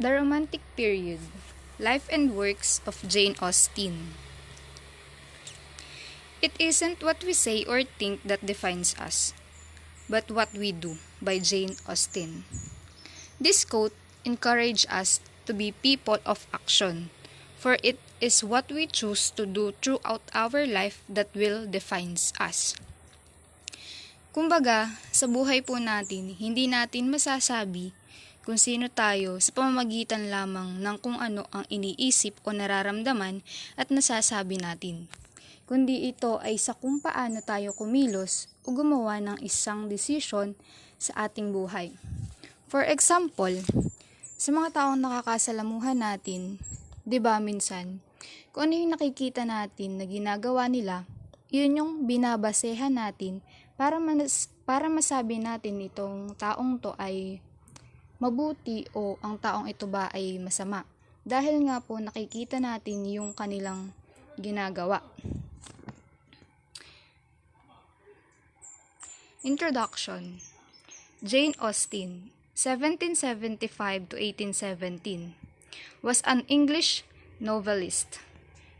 The Romantic Period. Life and Works of Jane Austen. It isn't what we say or think that defines us, but what we do, by Jane Austen. This quote encourages us to be people of action, for it is what we choose to do throughout our life that will defines us. Kumbaga, sa buhay po natin, hindi natin masasabi kung sino tayo sa pamamagitan lamang ng kung ano ang iniisip o nararamdaman at nasasabi natin, kundi ito ay sa kung paano tayo kumilos o gumawa ng isang desisyon sa ating buhay. For example, sa mga taong nakakasalamuhan natin, 'di ba minsan, kung ano yung nakikita natin na ginagawa nila, yun yung binabasehan natin para masabi natin itong taong to ay mabuti o ang taong ito ba ay masama. Dahil nga po nakikita natin yung kanilang ginagawa. Introduction. Jane Austen, 1775 to 1817, was an English novelist,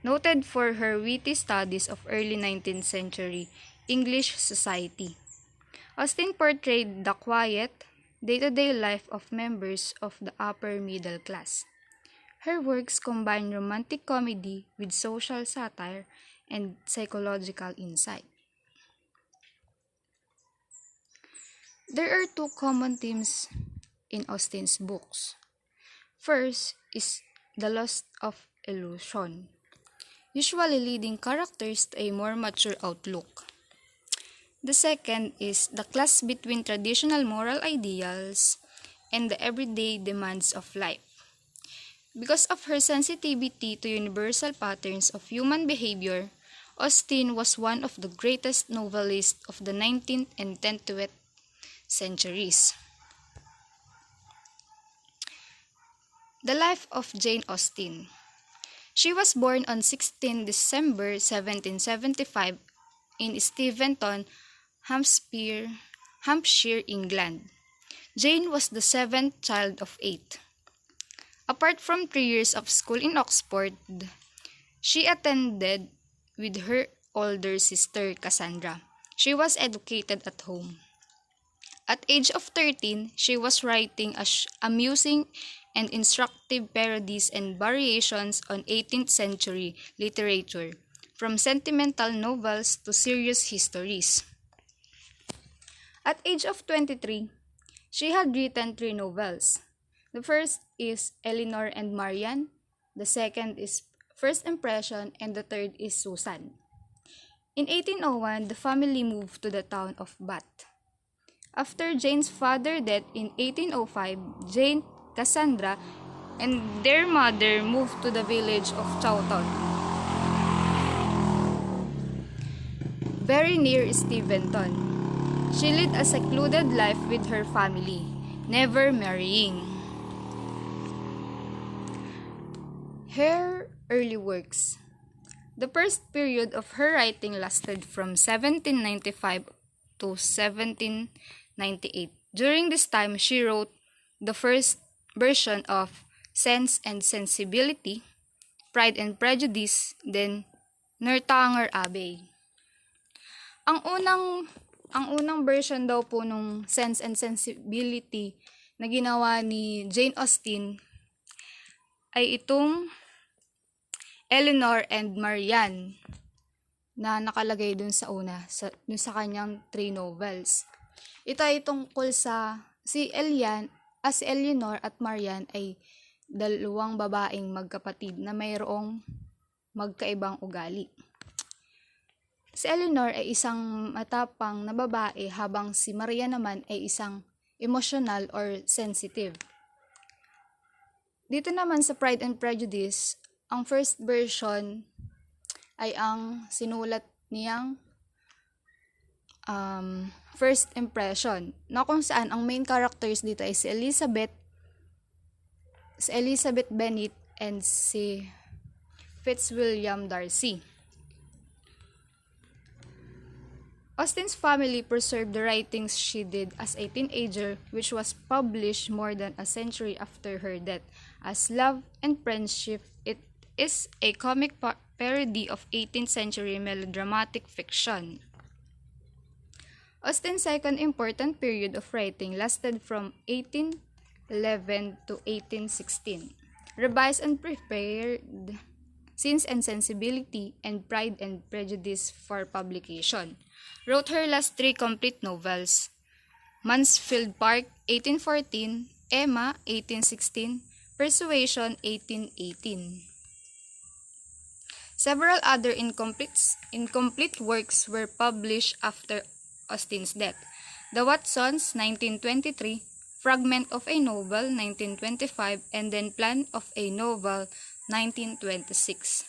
noted for her witty studies of early 19th century English society. Austen portrayed the quiet, day-to-day life of members of the upper middle class. Her works combine romantic comedy with social satire and psychological insight. There are two common themes in Austen's books. First is the loss of illusion, usually leading characters to a more mature outlook. The second is the clash between traditional moral ideals and the everyday demands of life. Because of her sensitivity to universal patterns of human behavior, Austen was one of the greatest novelists of the 19th and 20th centuries. The life of Jane Austen. She was born on 16 December 1775 in Steventon, Hampshire, England. Jane was the seventh child of 8. Apart from 3 years of school in Oxford, she attended with her older sister Cassandra. She was educated at home. At age of 13, she was writing amusing and instructive parodies and variations on 18th century literature, from sentimental novels to serious histories. At age of 23, she had written 3 novels. The first is Elinor and Marian, the second is First Impression, and the third is Susan. In 1801, the family moved to the town of Bath. After Jane's father's death in 1805, Jane, Cassandra, and their mother moved to the village of Chawton, very near Steventon. She led a secluded life with her family, never marrying. Her early works. The first period of her writing lasted from 1795 to 1798. During this time, she wrote the first version of Sense and Sensibility, Pride and Prejudice, then Northanger Abbey. Ang unang version daw po nung Sense and Sensibility na ginawa ni Jane Austen ay itong Elinor and Marian na nakalagay dun sa dun sa kanyang 3 novels. Ito ay tungkol sa si Elinor at Marian ay dalawang babaeng magkapatid na mayroong magkaibang ugali. Si Elinor ay isang matapang na babae habang si Marian naman ay isang emotional or sensitive. Dito naman sa Pride and Prejudice, ang first version ay ang sinulat niyang First Impression, na kung saan ang main characters dito ay si Elizabeth Bennet and si Fitzwilliam Darcy. Austen's family preserved the writings she did as a teenager, which was published more than a century after her death. As Love and Friendship, it is a comic parody of 18th century melodramatic fiction. Austen's second important period of writing lasted from 1811 to 1816. Revised and prepared Sense and Sensibility, and Pride and Prejudice for publication. Wrote her last three complete novels, Mansfield Park, 1814, Emma, 1816, Persuasion, 1818. Several other incomplete works were published after Austen's death. The Watsons, 1923, Fragment of a Novel, 1925, and then Plan of a Novel, 1926.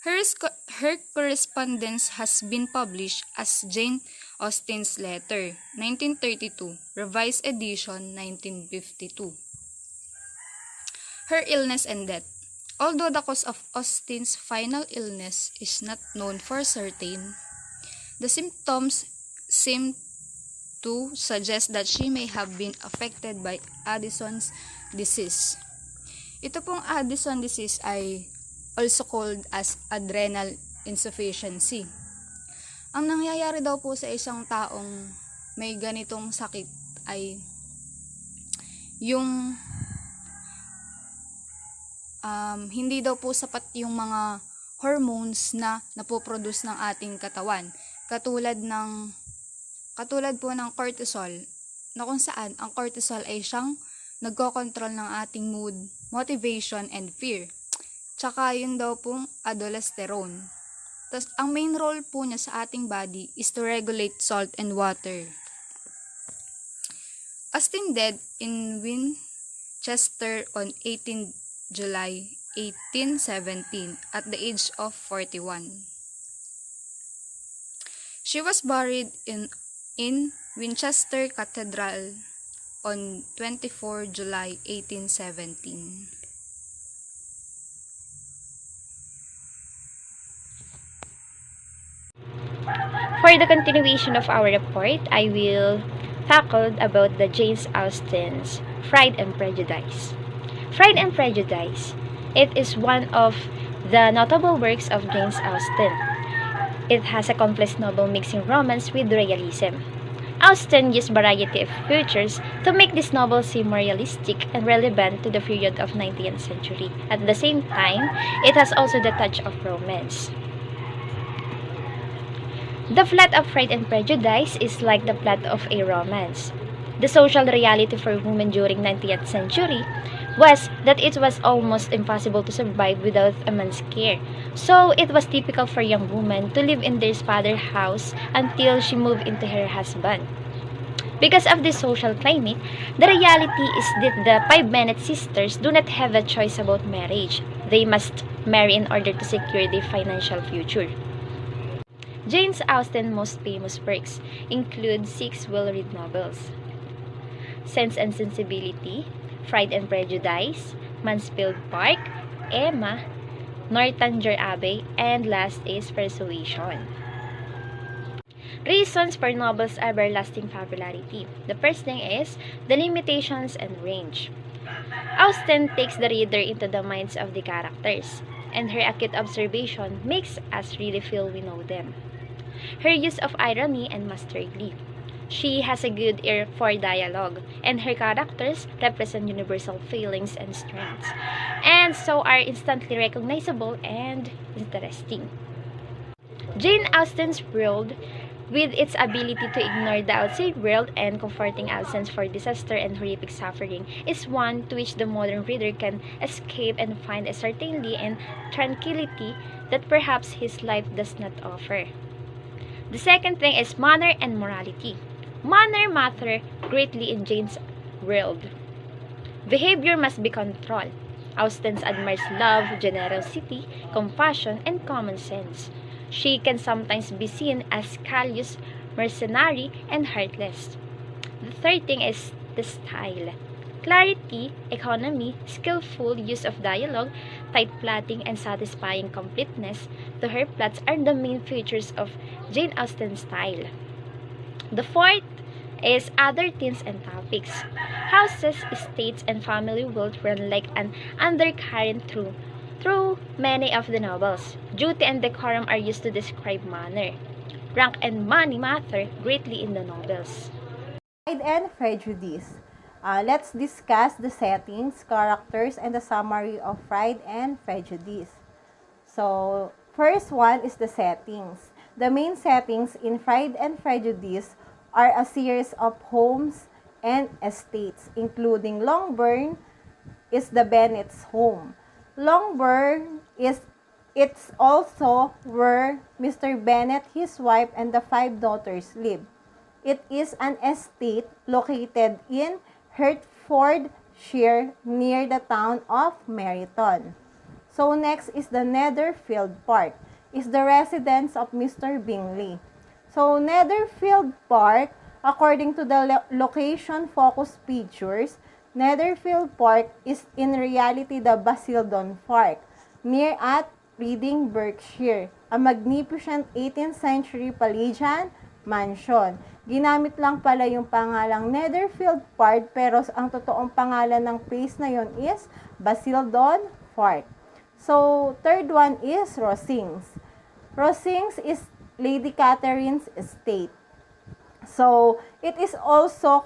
Her correspondence has been published as Jane Austen's Letter, 1932, Revised Edition, 1952. Her illness and death. Although the cause of Austen's final illness is not known for certain, the symptoms seem to suggest that she may have been affected by Addison's disease. Ito pong Addison disease ay also called as adrenal insufficiency. Ang nangyayari daw po sa isang taong may ganitong sakit ay yung hindi daw po sapat yung mga hormones na napoproduce ng ating katawan. Katulad po ng cortisol, na kung saan ang cortisol ay siyang nagko-control ng ating mood, motivation, and fear. Tsaka yun daw pong aldosterone. Tapos, ang main role po niya sa ating body is to regulate salt and water. Austen died in Winchester on 18 July 1817 at the age of 41. She was buried in Winchester Cathedral on 24 July 1817. For the continuation of our report, I will tackle about the Jane Austen's Pride and Prejudice. Pride and Prejudice. It is one of the notable works of Jane Austen. It has a complex novel mixing romance with realism. Austen used variety of features to make this novel seem more realistic and relevant to the period of 19th century. At the same time, it has also the touch of romance. The plot of Pride and Prejudice is like the plot of a romance. The social reality for women during 19th century was that it was almost impossible to survive without a man's care. So it was typical for young women to live in their father's house until she moved into her husband. Because of this social climate, the reality is that the five Bennet sisters do not have a choice about marriage. They must marry in order to secure their financial future. Jane Austen's most famous works include 6 well-read novels: Sense and Sensibility, Pride and Prejudice, Mansfield Park, Emma, Northanger Abbey, and last is Persuasion. Reasons for novels' everlasting popularity. The first thing is the limitations and range. Austen takes the reader into the minds of the characters, and her acute observation makes us really feel we know them. Her use of irony and masterly. She has a good ear for dialogue, and her characters represent universal feelings and strengths, and so are instantly recognizable and interesting. Jane Austen's world, with its ability to ignore the outside world and comforting absence for disaster and horrific suffering, is one to which the modern reader can escape and find a certainty and tranquility that perhaps his life does not offer. The second thing is manner and morality. Manner matter greatly in Jane's world. Behavior must be controlled. Austen admires love, generosity, compassion, and common sense. She can sometimes be seen as callous, mercenary, and heartless. The third thing is the style. Clarity, economy, skillful use of dialogue, tight plotting, and satisfying completeness to her plots are the main features of Jane Austen's style. The fourth is other themes and topics. Houses, estates, and family wealth run like an undercurrent through many of the novels. Duty and decorum are used to describe manner. Rank and money matter greatly in the novels. Pride and Prejudice. Let's discuss the settings, characters, and the summary of Pride and Prejudice. So, first one is the settings. The main settings in Pride and Prejudice are a series of homes and estates, including Longbourn is the Bennet's home. Longbourn is it's also where Mr. Bennet, his wife, and the 5 daughters live. It is an estate located in Hertfordshire near the town of Meryton. So next is the Netherfield Park. Is the residence of Mr. Bingley. So Netherfield Park, according to the location focus pictures, Netherfield Park is in reality the Basildon Park, near at Reading, Berkshire, a magnificent 18th century Palladian mansion. Ginamit lang pala yung pangalang Netherfield Park, pero ang totoong pangalan ng place na yon is Basildon Park. So, third one is Rosings. Rosings is Lady Catherine's estate. So, it is also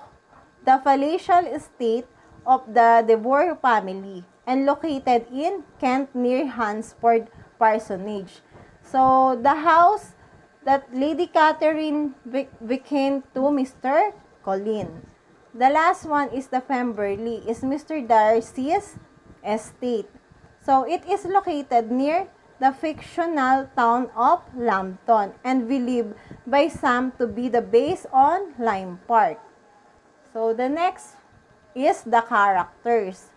the palatial estate of the Devore family and located in Kent near Hansford Parsonage. So, the house that Lady Catherine became to Mr. Colin. The last one is the Pemberley, is Mr. Darcy's estate. So, it is located near the fictional town of Lambton and believed by some to be the base on Lime Park. So, the next is the characters.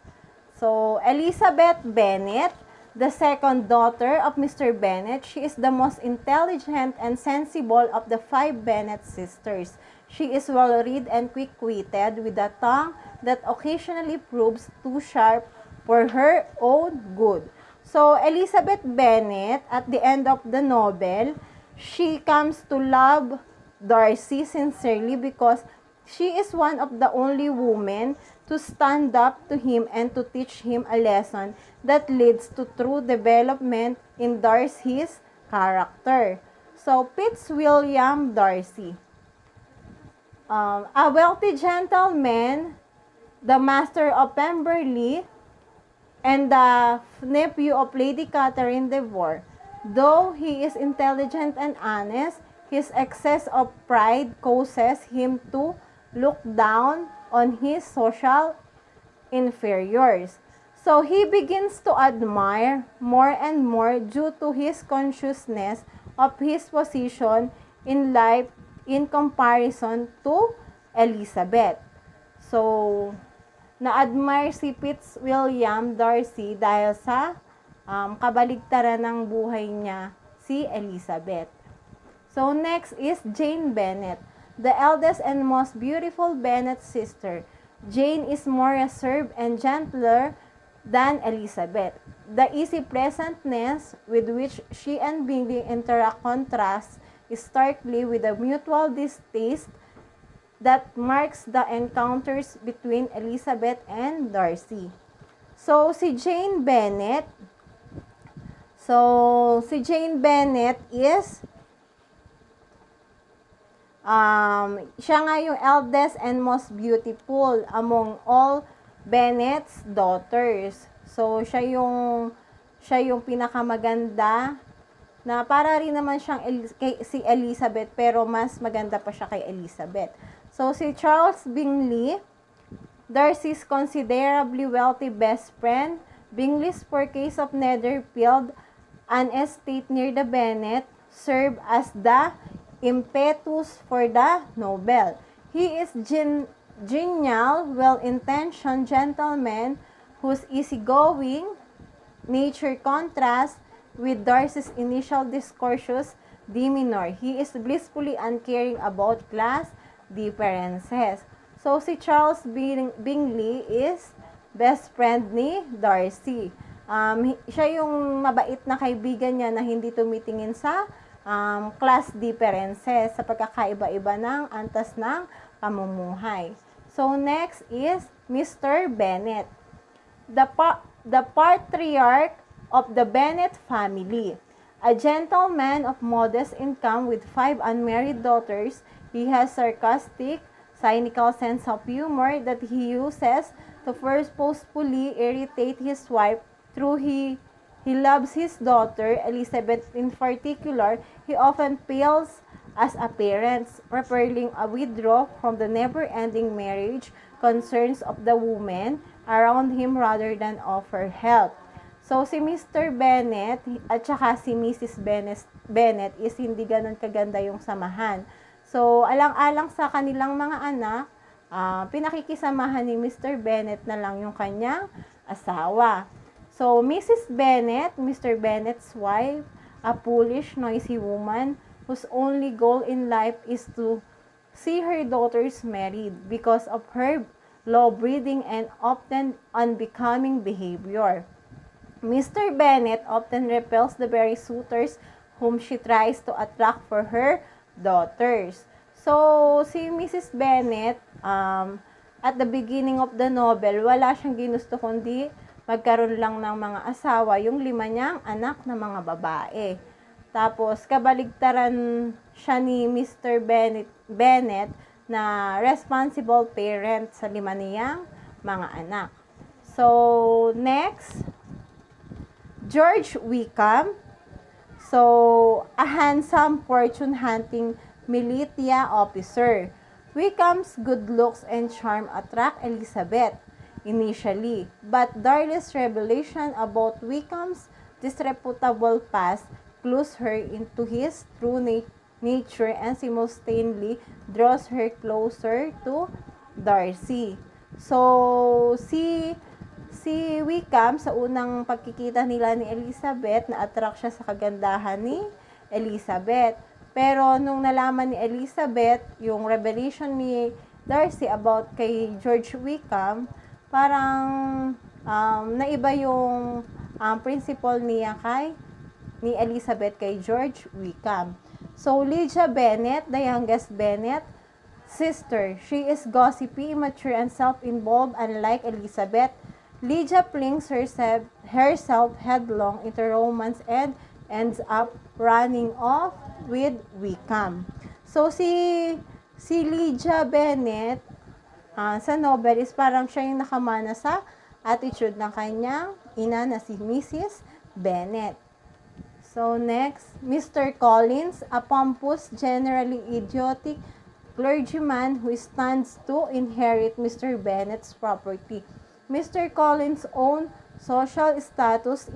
So, Elizabeth Bennet, the second daughter of Mr. Bennet, she is the most intelligent and sensible of the 5 Bennet sisters. She is well-read and quick-witted with a tongue that occasionally proves too sharp for her own good. So, Elizabeth Bennet, at the end of the novel, she comes to love Darcy sincerely because she is one of the only women to stand up to him and to teach him a lesson that leads to true development in Darcy's character. So, Fitzwilliam Darcy. A wealthy gentleman, the master of Pemberley, and the nephew of Lady Catherine Devore. Though he is intelligent and honest, his excess of pride causes him to look down on his social inferiors. So he begins to admire more and more due to his consciousness of his position in life in comparison to Elizabeth. So, na-admire si Fitzwilliam Darcy dahil sa kabaligtaran ng buhay niya, si Elizabeth. So, next is Jane Bennet, the eldest and most beautiful Bennet sister. Jane is more reserved and gentler than Elizabeth. The easy pleasantness with which she and Bingley interact contrasts starkly with the mutual distaste that marks the encounters between Elizabeth and Darcy. So, si Jane Bennet is siya nga yung eldest and most beautiful among all Bennet's daughters. So, siya yung pinakamaganda na para rin naman siyang si Elizabeth pero mas maganda pa siya kay Elizabeth. So, si Charles Bingley, Darcy's considerably wealthy best friend, Bingley's purchase of Netherfield, an estate near the Bennet, served as the impetus for the novel. He is genial, well-intentioned gentleman whose easygoing nature contrasts with Darcy's initial discourteous demeanor. He is blissfully uncaring about class differences. So, si Charles Bingley is best friend ni Darcy. Siya yung mabait na kaibigan niya na hindi tumitingin sa class differences sa pagkakaiba-iba ng antas ng pamumuhay. So, next is Mr. Bennet, the patriarch of the Bennet family. A gentleman of modest income with 5 unmarried daughters, he has sarcastic, cynical sense of humor that he uses to forcefully irritate his wife through he loves his daughter, Elizabeth in particular. He often fails as a parent, preferring a withdraw from the never-ending marriage concerns of the women around him rather than offer help. So, si Mr. Bennet at saka si Mrs. Bennet is hindi ganun kaganda yung samahan. So, alang-alang sa kanilang mga anak, pinakikisamahan ni Mr. Bennet na lang yung kanyang asawa. So, Mrs. Bennet, Mr. Bennet's wife, a foolish, noisy woman whose only goal in life is to see her daughters married because of her low-breeding and often unbecoming behavior. Mr. Bennet often repels the very suitors whom she tries to attract for her daughters. So, si Mrs. Bennet, at the beginning of the novel, wala siyang ginusto kundi magkaroon lang ng mga asawa, yung 5 niyang anak na mga babae. Tapos, kabaligtaran siya ni Mr. Bennet na responsible parent sa 5 niyang mga anak. So, next, George Wickham. So, a handsome fortune-hunting militia officer. Wickham's good looks and charm attract Elizabeth initially, but Darcy's revelation about Wickham's disreputable past clues her into his true nature and simultaneously draws her closer to Darcy. So, si Wickham, sa unang pagkikita nila ni Elizabeth, na-attract siya sa kagandahan ni Elizabeth. Pero nung nalaman ni Elizabeth yung revelation ni Darcy about kay George Wickham, parang naiba yung principle niya ni Elizabeth kay George Wickham. So, Lydia Bennet, the youngest Bennet sister. She is gossipy, immature, and self-involved. Unlike Elizabeth, Lydia flings herself headlong into romance and ends up running off with Wickham. So, si Lydia Bennet sa novel is parang siya yung nakamana sa attitude ng kanyang ina na si Mrs. Bennet. So, next, Mr. Collins, a pompous, generally idiotic clergyman who stands to inherit Mr. Bennet's property. Mr. Collins' own social status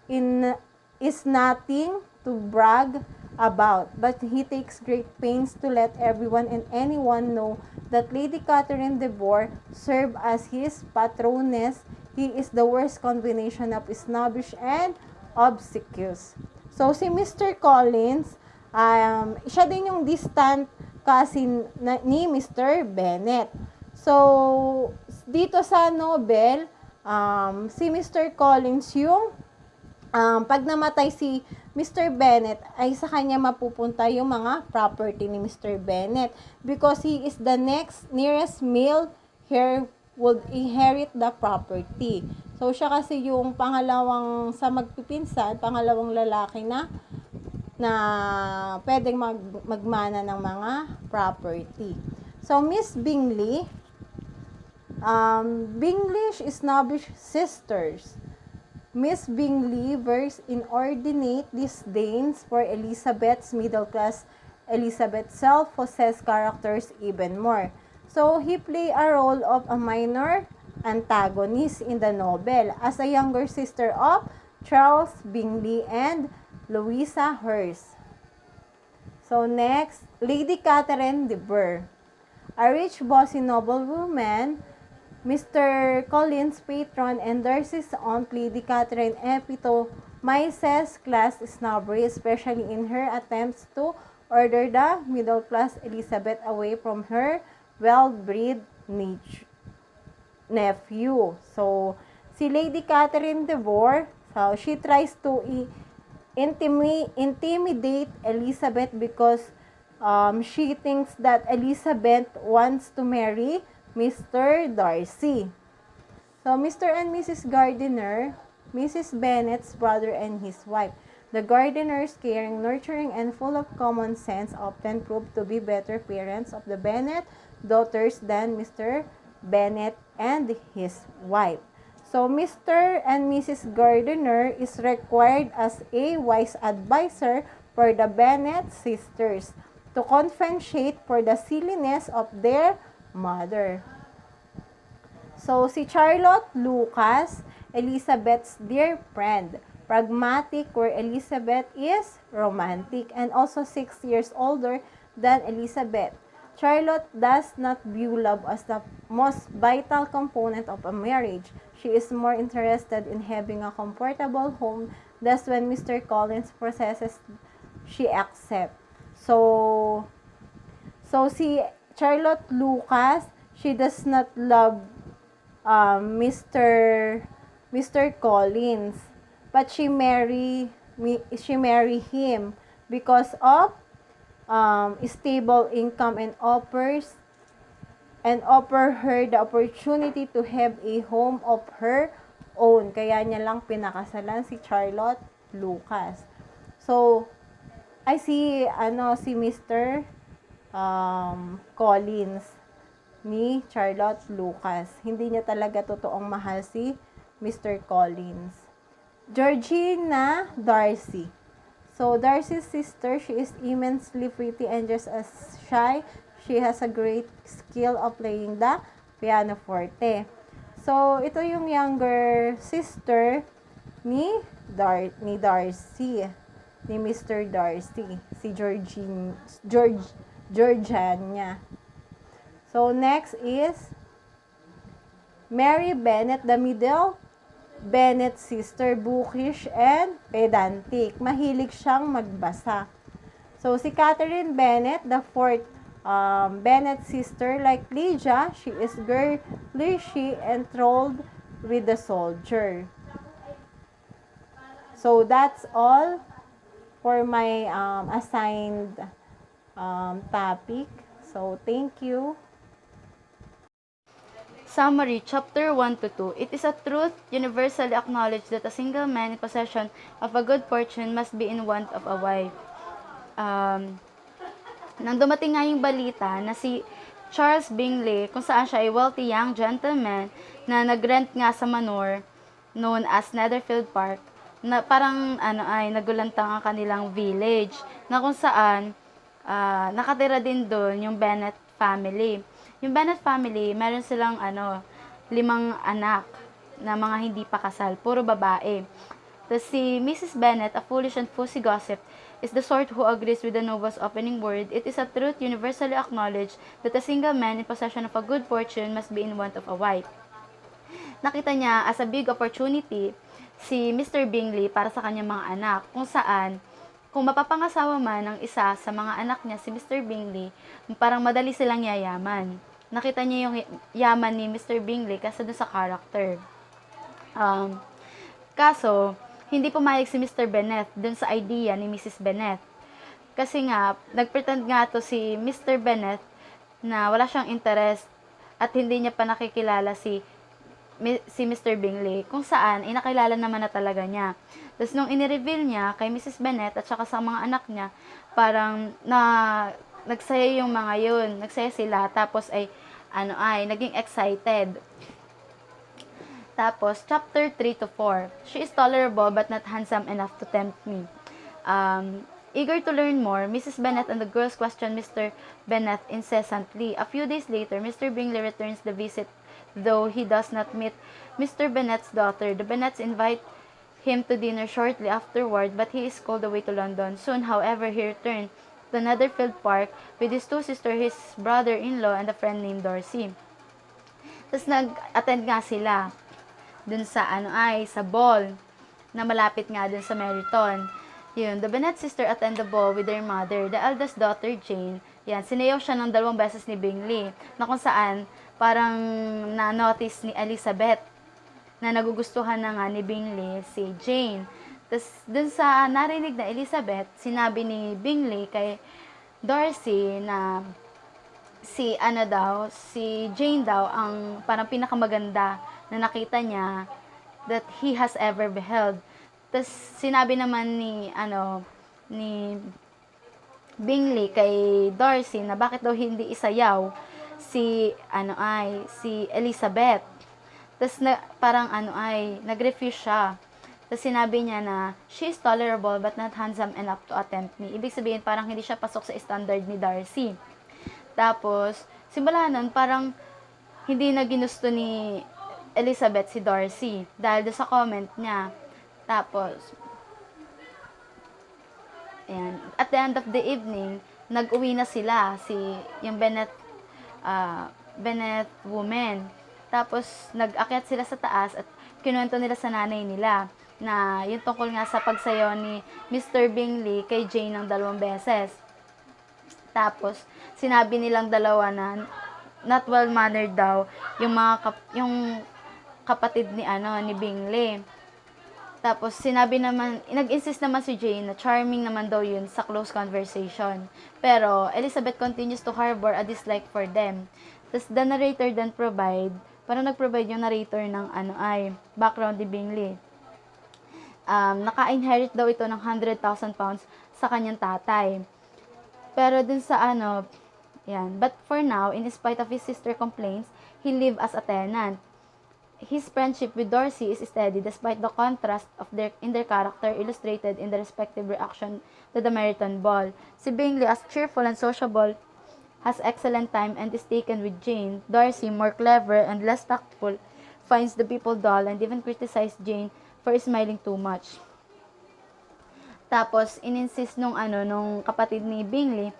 is nothing to brag about, but he takes great pains to let everyone and anyone know that Lady Catherine de Bourgh served as his patroness. He is the worst combination of snobbish and obsequious. So, si Mr. Collins, siya din yung distant cousin ni Mr. Bennet. So, dito sa novel, si Mr. Collins yung pag namatay si Mr. Bennet, ay sa kanya mapupunta yung mga property ni Mr. Bennet because he is the nearest male heir would inherit the property. So, siya kasi yung pangalawang sa magpipinsan, pangalawang lalaki na pwedeng magmana ng mga property. So, Miss Bingley, Bingley's snobbish sisters. Miss Bingley wears inordinate disdains for Elizabeth's middle-class, Elizabeth's self-possessed characters even more. So, he play a role of a minor antagonist in the novel as a younger sister of Charles Bingley and Louisa Hurst. So, next, Lady Catherine de Bourgh. A rich, bossy noblewoman, Mr. Collins' patron and Darcy's aunt, Lady Catherine epitomizes class snobbery, especially in her attempts to order the middle-class Elizabeth away from her well-bred nephew. So, si Lady Catherine de Bourgh, so she tries to intimidate Elizabeth because she thinks that Elizabeth wants to marry Mr. Darcy. So, Mr. and Mrs. Gardiner, Mrs. Bennet's brother and his wife. The Gardiners, caring, nurturing, and full of common sense, often proved to be better parents of the Bennet daughters than Mr. Bennet and his wife. So, Mr. and Mrs. Gardiner is required as a wise advisor for the Bennet sisters to compensate for the silliness of their mother. So, si Charlotte Lucas, Elizabeth's dear friend, pragmatic where Elizabeth is romantic and also 6 years older than Elizabeth. Charlotte does not view love as the most vital component of a marriage. She is more interested in having a comfortable home. Thus, when Mr. Collins possesses, she accepts. So si Charlotte Lucas, she does not love Mr. Collins, but she marry him because of stable income and offer her the opportunity to have a home of her own. Kaya niya lang pinakasalan si Charlotte Lucas. So, si Mr. Collins ni Charlotte Lucas. Hindi niya talaga totoong mahal si Mr. Collins. Georgina Darcy. So, Darcy's sister, she is immensely pretty and just as shy. She has a great skill of playing the pianoforte. So, ito yung younger sister ni Darcy, ni Mr. Darcy, si Georgiana. So, next is Mary Bennet, the middle Bennet sister, bookish and pedantic. Mahilig siyang magbasa. So, si Catherine Bennet, the fourth Bennet sister, like Lydia, she is girlish, enthralled with the soldier. So, that's all for my assigned topic. So, thank you. Summary, Chapter 1 to 2. It is a truth universally acknowledged that a single man in possession of a good fortune must be in want of a wife. Nang dumating nga yung balita na si Charles Bingley, kung saan siya ay wealthy young gentleman na nagrent nga sa manor known as Netherfield Park, na parang nagulantang ang kanilang village, na kung saan nakatira din doon yung Bennet family. Yung Bennet family, meron silang 5 anak na mga hindi pa kasal, puro babae. Tapos si Mrs. Bennet, a foolish and fussy gossip, is the sort who agrees with the noble's opening word. It is a truth universally acknowledged that a single man in possession of a good fortune must be in want of a wife. Nakita niya as a big opportunity si Mr. Bingley para sa kanyang mga anak, kung saan kung mapapangasawa man ng isa sa mga anak niya si Mr. Bingley, parang madali silang yayaman. Nakita niya yung yaman ni Mr. Bingley kasi doon sa character. Kaso, hindi pumayag si Mr. Bennet doon sa idea ni Mrs. Bennet. Kasi nga, nagpretend nga to si Mr. Bennet na wala siyang interest at hindi niya pa nakikilala si Mr. Bingley, kung saan inakilala naman na talaga niya. Tapos nung inireveal niya kay Mrs. Bennet at saka sa mga anak niya, parang nagsaya yung mga yun, nagsaya sila, tapos naging excited. Tapos, chapter 3 to 4, she is tolerable but not handsome enough to tempt me. Eager to learn more, Mrs. Bennet and the girls question Mr. Bennet incessantly. A few days later, Mr. Bingley returns the visit, though he does not meet Mr. Bennet's daughter. The Bennets invite him to dinner shortly afterward, but he is called away to London. Soon, however, he returned to Netherfield Park with his 2 sisters, his brother-in-law, and a friend named Darcy. Tapos nag-attend nga sila dun sa sa ball na malapit nga dun sa Meryton. Yun, the Bennet sister attend the ball with their mother. The eldest daughter, Jane, yan, sinayaw siya ng 2 beses ni Bingley, na kung saan, parang na-notice ni Elizabeth na nagugustuhan na nga ni Bingley si Jane. Tapos, dun sa narinig na Elizabeth, sinabi ni Bingley kay Darcy na si Jane daw ang parang pinakamaganda na nakita niya that he has ever beheld. Tapos, sinabi naman ni Bingley kay Darcy na bakit daw hindi isayaw si Elizabeth. Tapos nag-refuse siya. Tapos sinabi niya na she is tolerable but not handsome enough to attempt me. Ibig sabihin parang hindi siya pasok sa standard ni Darcy. Tapos simula nun parang hindi na ginusto ni Elizabeth si Darcy dahil sa comment niya. Tapos ayan, at the end of the evening, nag-uwi na sila, yung Bennet woman. Tapos, nag-akyat sila sa taas at kinuwento nila sa nanay nila na yung tungkol nga sa pagsayaw ni Mr. Bingley kay Jane ng 2 beses. Tapos, sinabi nilang dalawa na not well-mannered daw yung kapatid ni Bingley. Tapos, nag-insist naman si Jane na charming naman daw yun sa close conversation. Pero, Elizabeth continues to harbor a dislike for them. Tapos, the narrator then nag-provide yung narrator ng background ni Bingley. Naka-inherit daw ito ng 100,000 pounds sa kanyang tatay. Pero dun sa but for now, in spite of his sister complaints, he lived as a tenant. His friendship with Darcy is steady despite the contrast in their character illustrated in the respective reaction to the Meryton ball. Si Bingley, as cheerful and sociable, has excellent time and is taken with Jane. Darcy, more clever and less tactful, finds the people dull and even criticizes Jane for smiling too much. Tapos, ininsist nung kapatid ni Bingley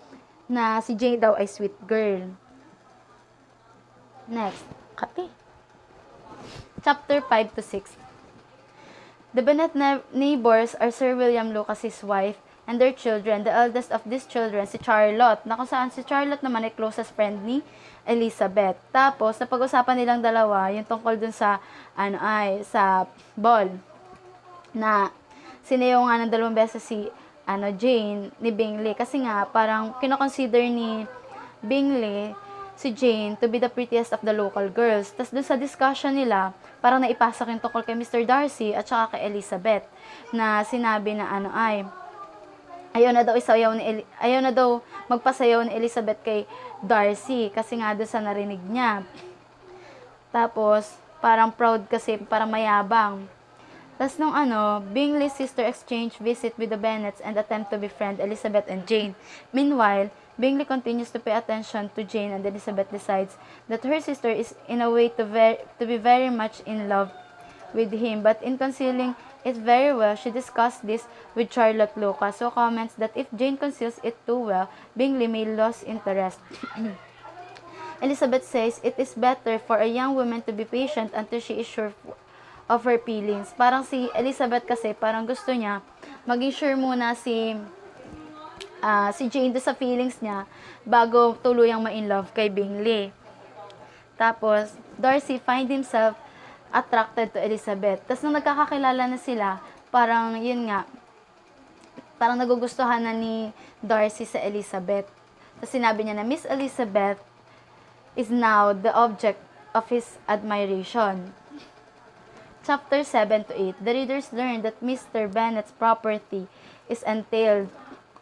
na si Jane daw ay sweet girl. Next. Chapter 5 to 6. The Bennet neighbors are Sir William Lucas's wife and their children. The eldest of these children, si Charlotte, na kung saan si Charlotte naman ay closest friend ni Elizabeth. Tapos, napag-usapan nilang dalawa yung tungkol dun sa, sa ball. Na, sinayaw nga ng 2 beses si, Jane, ni Bingley. Kasi nga, parang, kinoconsider ni Bingley, si Jane to be the prettiest of the local girls. Tapos dun sa discussion nila, parang naipasok yung tungkol kay Mr. Darcy at saka kay Elizabeth na sinabi na ayaw na daw magpasayaw ni Elizabeth kay Darcy kasi nga doon sa narinig niya. Tapos parang proud kasi, parang mayabang. Tapos nung Bingley's sister exchange visit with the Bennets and attempt to befriend Elizabeth and Jane. Meanwhile, Bingley continues to pay attention to Jane and Elizabeth decides that her sister is in a way to be very much in love with him, but in concealing it very well, she discussed this with Charlotte Lucas, who comments that if Jane conceals it too well, Bingley may lose interest. Elizabeth says it is better for a young woman to be patient until she is sure of her feelings. Parang si Elizabeth kasi, parang gusto niya maging sure muna si Jane doon sa feelings niya bago tuluyang ma-in love kay Bingley. Tapos, Darcy find himself attracted to Elizabeth. Tapos, nung nagkakakilala na sila, parang, yun nga, parang nagugustuhan na ni Darcy sa Elizabeth. Tapos, sinabi niya na Miss Elizabeth is now the object of his admiration. Chapter 7 to 8. The readers learn that Mr. Bennet's property is entailed.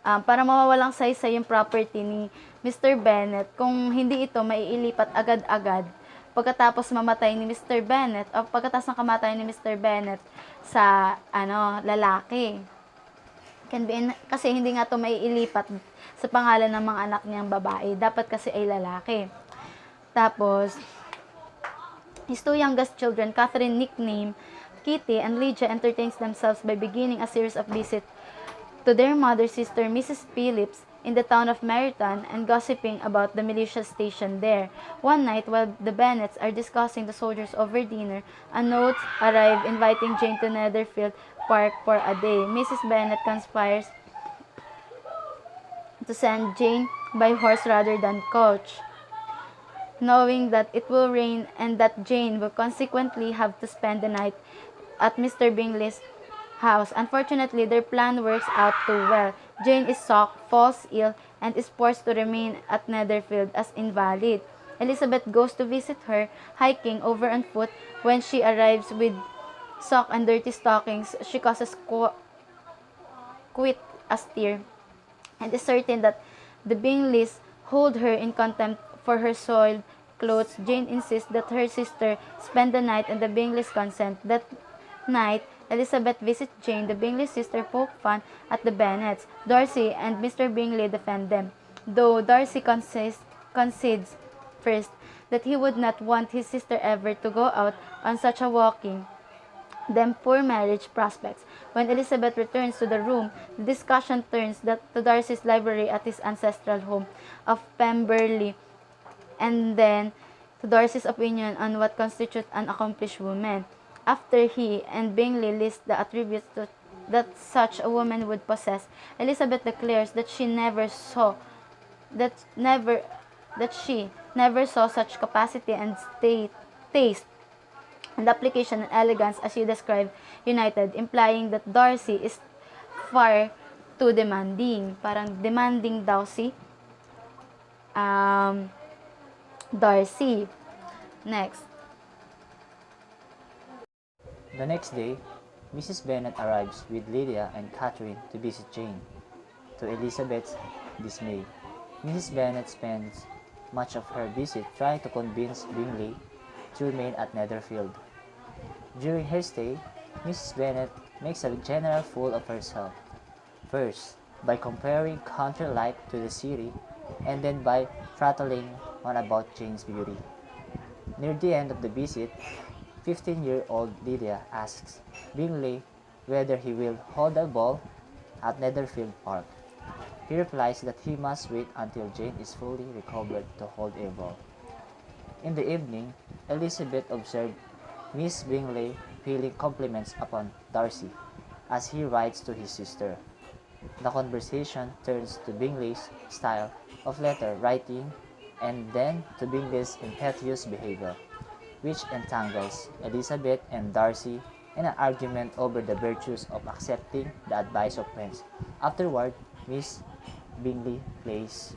Para mawawalang saysay yung property ni Mr. Bennet kung hindi ito maiilipat agad-agad pagkatapos mamatay ni Mr. Bennet o pagkatapos ng kamatayan ni Mr. Bennet sa lalaki. Kasi hindi nga ito maiilipat sa pangalan ng mga anak niyang babae. Dapat kasi ay lalaki. Tapos, his 2 youngest children, Catherine, nicknamed Kitty, and Lydia, entertains themselves by beginning a series of visits to their mother's sister, Mrs. Phillips, in the town of Meryton, and gossiping about the militia station there. One night, while the Bennets are discussing the soldiers over dinner, a note arrived inviting Jane to Netherfield Park for a day. Mrs. Bennet conspires to send Jane by horse rather than coach, knowing that it will rain and that Jane will consequently have to spend the night at Mr. Bingley's house. Unfortunately, their plan works out too well. Jane is shocked, falls ill, and is forced to remain at Netherfield as invalid. Elizabeth goes to visit her, hiking over on foot. When she arrives with sock and dirty stockings, she causes quite a stir, and is certain that the Bingleys hold her in contempt for her soiled clothes. Jane insists that her sister spend the night, and the Bingleys consent. That night, Elizabeth visits Jane. The Bingley sister poke fun at the Bennets. Darcy and Mr. Bingley defend them, though Darcy concedes first that he would not want his sister ever to go out on such a walking them poor marriage prospects. When Elizabeth returns to the room, the discussion turns to Darcy's library at his ancestral home of Pemberley, and then to Darcy's opinion on what constitutes an accomplished woman. After he and Bingley list the attributes that such a woman would possess, Elizabeth declares that she never saw such capacity and taste and application and elegance as you describe united, implying that Darcy is far too demanding. Parang demanding daw si Darcy. Next. The next day, Mrs. Bennet arrives with Lydia and Catherine to visit Jane. To Elizabeth's dismay, Mrs. Bennet spends much of her visit trying to convince Bingley to remain at Netherfield. During her stay, Mrs. Bennet makes a general fool of herself, first by comparing country life to the city, and then by prattling on about Jane's beauty. Near the end of the visit, 15-year-old Lydia asks Bingley whether he will hold a ball at Netherfield Park. He replies that he must wait until Jane is fully recovered to hold a ball. In the evening, Elizabeth observed Miss Bingley peeling compliments upon Darcy as he writes to his sister. The conversation turns to Bingley's style of letter writing and then to Bingley's impetuous behavior, which entangles Elizabeth and Darcy in an argument over the virtues of accepting the advice of friends. Afterward, Miss Bingley plays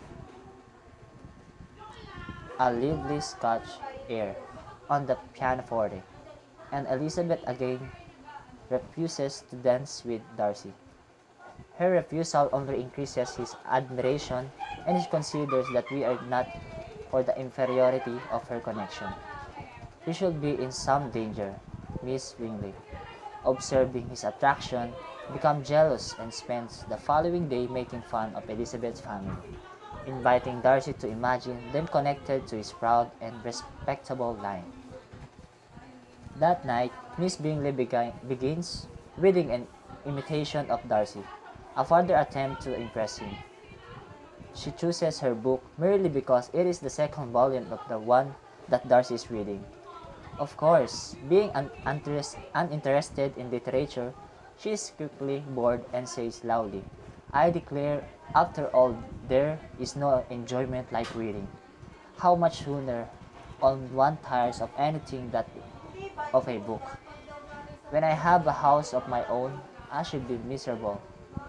a lively Scotch air on the pianoforte, and Elizabeth again refuses to dance with Darcy. Her refusal only increases his admiration, and he considers that we are not for the inferiority of her connection. He should be in some danger. Miss Bingley, observing his attraction, becomes jealous and spends the following day making fun of Elizabeth's family, inviting Darcy to imagine them connected to his proud and respectable line. That night, Miss Bingley begins reading an imitation of Darcy, a further attempt to impress him. She chooses her book merely because it is the second volume of the one that Darcy is reading. Of course, being uninterested in literature, she is quickly bored and says loudly, "I declare, after all, there is no enjoyment like reading. How much sooner one tires of anything that of a book. When I have a house of my own, I should be miserable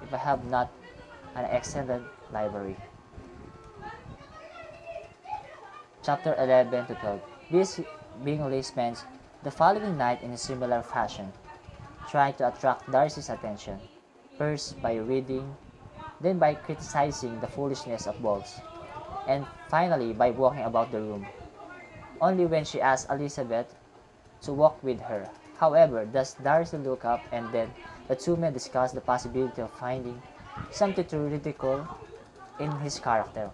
if I have not an excellent library." Chapter 11 to 12. Miss Bingley spends the following night in a similar fashion, trying to attract Darcy's attention, first by reading, then by criticizing the foolishness of balls, and finally by walking about the room. Only when she asks Elizabeth to walk with her, however, does Darcy look up, and then the two men discuss the possibility of finding something to ridicule in his character.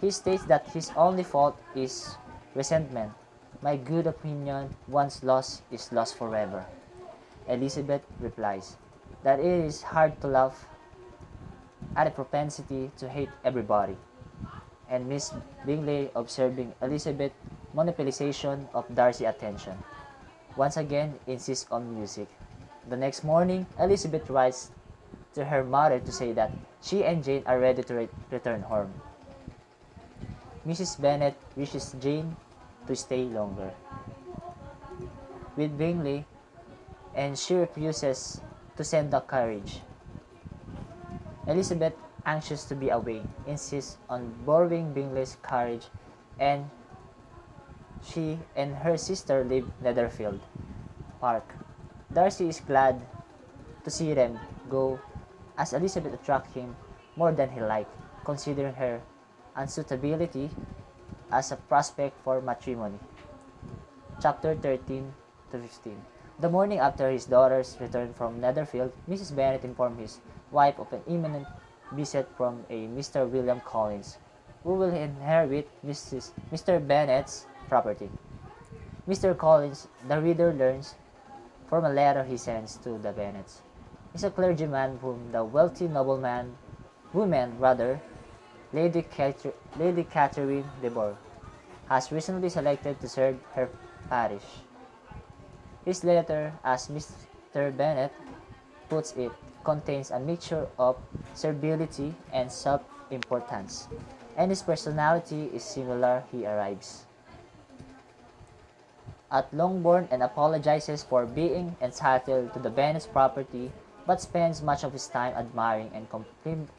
He states that his only fault is resentment. "My good opinion, once lost, is lost forever." Elizabeth replies that it is hard to laugh at a propensity to hate everybody, and Miss Bingley, observing Elizabeth's monopolization of Darcy's attention, once again insists on music. The next morning, Elizabeth writes to her mother to say that she and Jane are ready to return home. Mrs. Bennet wishes Jane to stay longer with Bingley, and she refuses to send the carriage. Elizabeth, anxious to be away, insists on borrowing Bingley's carriage, and she and her sister leave Netherfield Park. Darcy is glad to see them go, as Elizabeth attracts him more than he liked, considering her unsuitability as a prospect for matrimony. Chapter 13 to 15. The morning after his daughter's return from Netherfield, Mrs. Bennet informed his wife of an imminent visit from a Mr. William Collins, who will inherit Mr. Bennet's property. Mr. Collins, the reader learns from a letter he sends to the Bennets, is a clergyman whom the wealthy woman, Lady Catherine de Bourgh, has recently selected to serve her parish. His letter, as Mr. Bennet puts it, contains a mixture of servility and self-importance, and his personality is similar. He arrives at Longbourn and apologizes for being entitled to the Bennet's property, but spends much of his time admiring and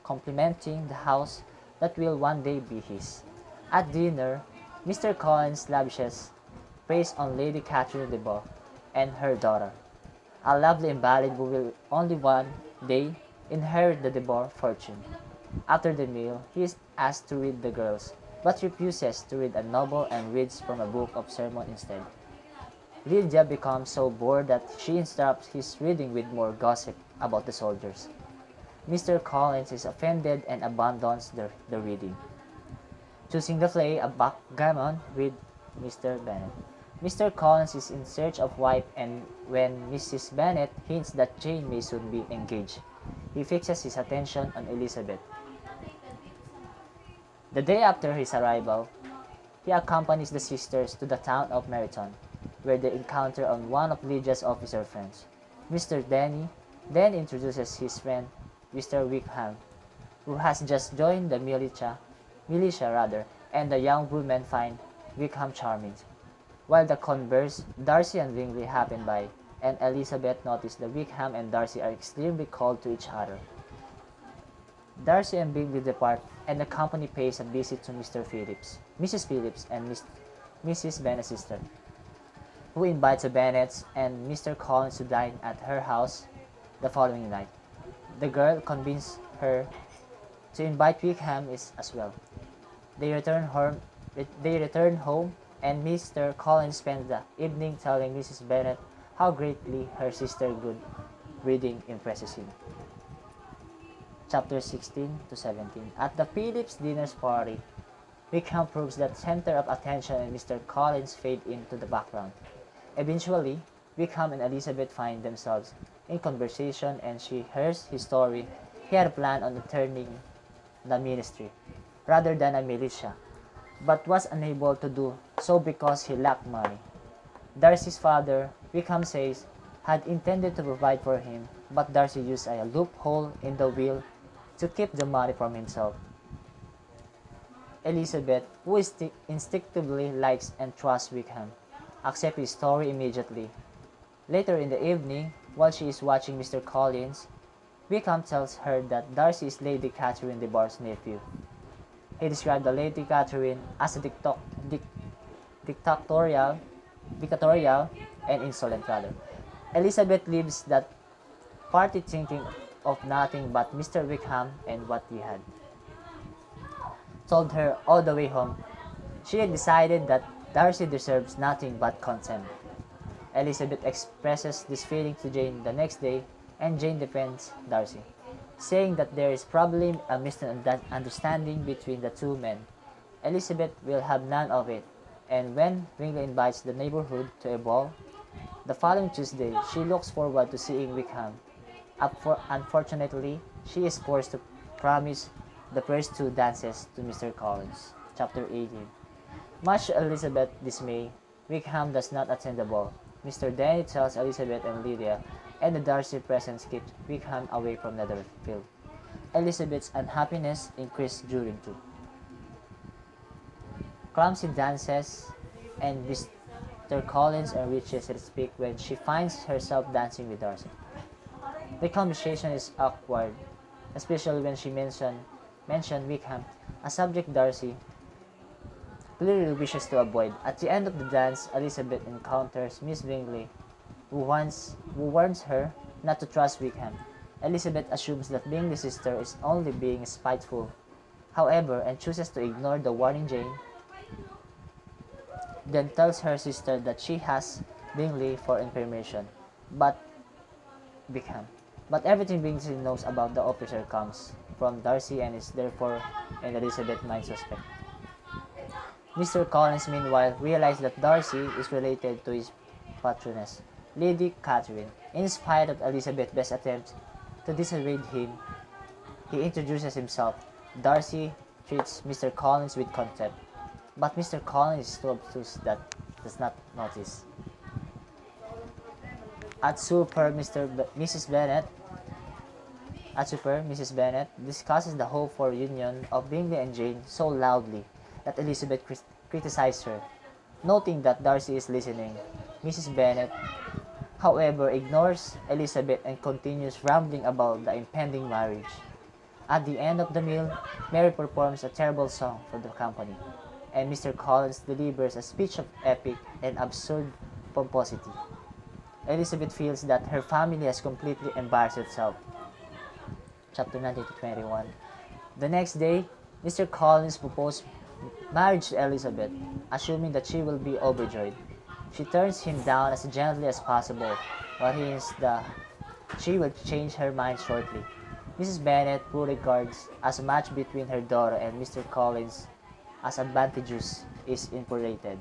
complimenting the house that will one day be his. At dinner, Mr. Collins lavishes praise on Lady Catherine de Bourgh and her daughter, a lovely invalid who will only one day inherit the de Bourgh fortune. After the meal, he is asked to read the girls, but refuses to read a novel and reads from a book of sermon instead. Lydia becomes so bored that she interrupts his reading with more gossip about the soldiers. Mr. Collins is offended and abandons the reading, choosing to play a backgammon with Mr. Bennet. Mr. Collins is in search of wife, and when Mrs. Bennet hints that Jane may soon be engaged, he fixes his attention on Elizabeth. The day after his arrival, he accompanies the sisters to the town of Meryton, where they encounter on one of Lydia's officer friends. Mr. Denny then introduces his friend, Mr. Wickham, who has just joined the militia, and the young women find Wickham charming. While they converse, Darcy and Bingley happen by, and Elizabeth notices that Wickham and Darcy are extremely cold to each other. Darcy and Bingley depart, and the company pays a visit to Mrs. Phillips, and Mrs. Bennet's sister, who invites the Bennets and Mr. Collins to dine at her house the following night. The girl convinces her to invite Wickham as well. They return home, and Mr. Collins spends the evening telling Mrs. Bennet how greatly her sister's good reading impresses him. Chapter 16 to 17. At the Phillips dinner party, Wickham proves that center of attention, and Mr. Collins fade into the background. Eventually, Wickham and Elizabeth find themselves in conversation, and she hears his story. He had planned on attending the ministry rather than a militia, but was unable to do so because he lacked money. Darcy's father, Wickham says, had intended to provide for him, but Darcy used a loophole in the will to keep the money from himself. Elizabeth, who instinctively likes and trusts Wickham, accepts his story immediately. Later in the evening, while she is watching Mr. Collins, Wickham tells her that Darcy is Lady Catherine de Bourgh's nephew. He described the Lady Catherine as a dictatorial and insolent rather. Elizabeth leaves that party thinking of nothing but Mr. Wickham and what he had told her all the way home. She had decided that Darcy deserves nothing but contempt. Elizabeth expresses this feeling to Jane the next day, and Jane defends Darcy, saying that there is probably a misunderstanding between the two men. Elizabeth will have none of it, and when Bingley invites the neighborhood to a ball the following Tuesday, she looks forward to seeing Wickham. Unfortunately, she is forced to promise the first two dances to Mr. Collins. Chapter 18. Much to Elizabeth's dismay, Wickham does not attend the ball. Mr. Denny tells Elizabeth and Lydia and the Darcy presence keeps Wickham away from Netherfield. Elizabeth's unhappiness increased during too. Clumsy dances and Mr. Collins enriches her speak when she finds herself dancing with Darcy. The conversation is awkward, especially when she mentioned Wickham, a subject Darcy clearly wishes to avoid. At the end of the dance, Elizabeth encounters Miss Bingley, who warns her not to trust Wickham. Elizabeth assumes that Bingley's sister is only being spiteful, however, and chooses to ignore the warning. Jane then tells her sister that she has Bingley for information, but Wickham. But everything Bingley knows about the officer comes from Darcy and is therefore in Elizabeth's mind suspect. Mr. Collins meanwhile realized that Darcy is related to his patroness, Lady Catherine. In spite of Elizabeth's best attempts to dissuade him, he introduces himself. Darcy treats Mr. Collins with contempt, but Mr. Collins is too obtuse that does not notice. At supper, Mrs. Bennet discusses the hope for union of Bingley and Jane so loudly that Elizabeth criticized her. Noting that Darcy is listening, Mrs. Bennet, however, ignores Elizabeth and continues rambling about the impending marriage. At the end of the meal, Mary performs a terrible song for the company, and Mr. Collins delivers a speech of epic and absurd pomposity. Elizabeth feels that her family has completely embarrassed itself. Chapter 19 to 21. The next day, Mr. Collins proposed marriage to Elizabeth, assuming that she will be overjoyed. She turns him down as gently as possible, but he hints that she will change her mind shortly. Mrs. Bennet, who regards as a match between her daughter and Mr. Collins as advantageous, is infuriated.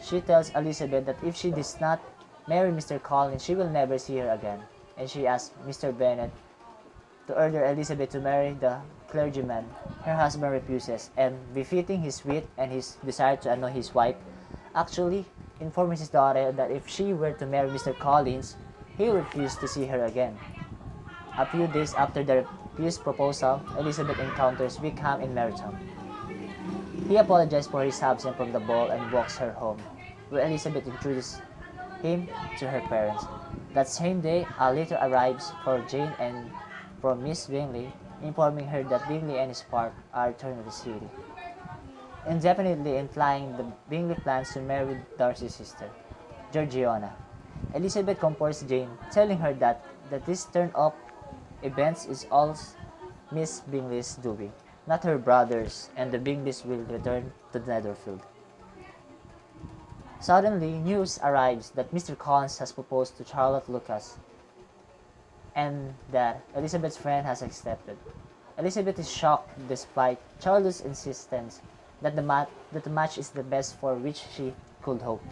She tells Elizabeth that if she does not marry Mr. Collins, she will never see her again, and she asks Mr. Bennet to order Elizabeth to marry the clergyman. Her husband refuses, and befitting his wit and his desire to annoy his wife, actually informs his daughter that if she were to marry Mr. Collins, he would refuse to see her again. A few days after the refused proposal, Elizabeth encounters Wickham in Meryton. He apologizes for his absence from the ball and walks her home, where Elizabeth introduces him to her parents. That same day, a letter arrives for Jane and from Miss Bingley, informing her that Bingley and his park are returning to the city, indefinitely implying the Bingley plans to marry Darcy's sister, Georgiana. Elizabeth comforts Jane, telling her that this turn of events is all Miss Bingley's doing, not her brother's, and the Bingleys will return to Netherfield. Suddenly, news arrives that Mr. Collins has proposed to Charlotte Lucas, and that Elizabeth's friend has accepted. Elizabeth is shocked despite Charlotte's insistence that the match is the best for which she could hope.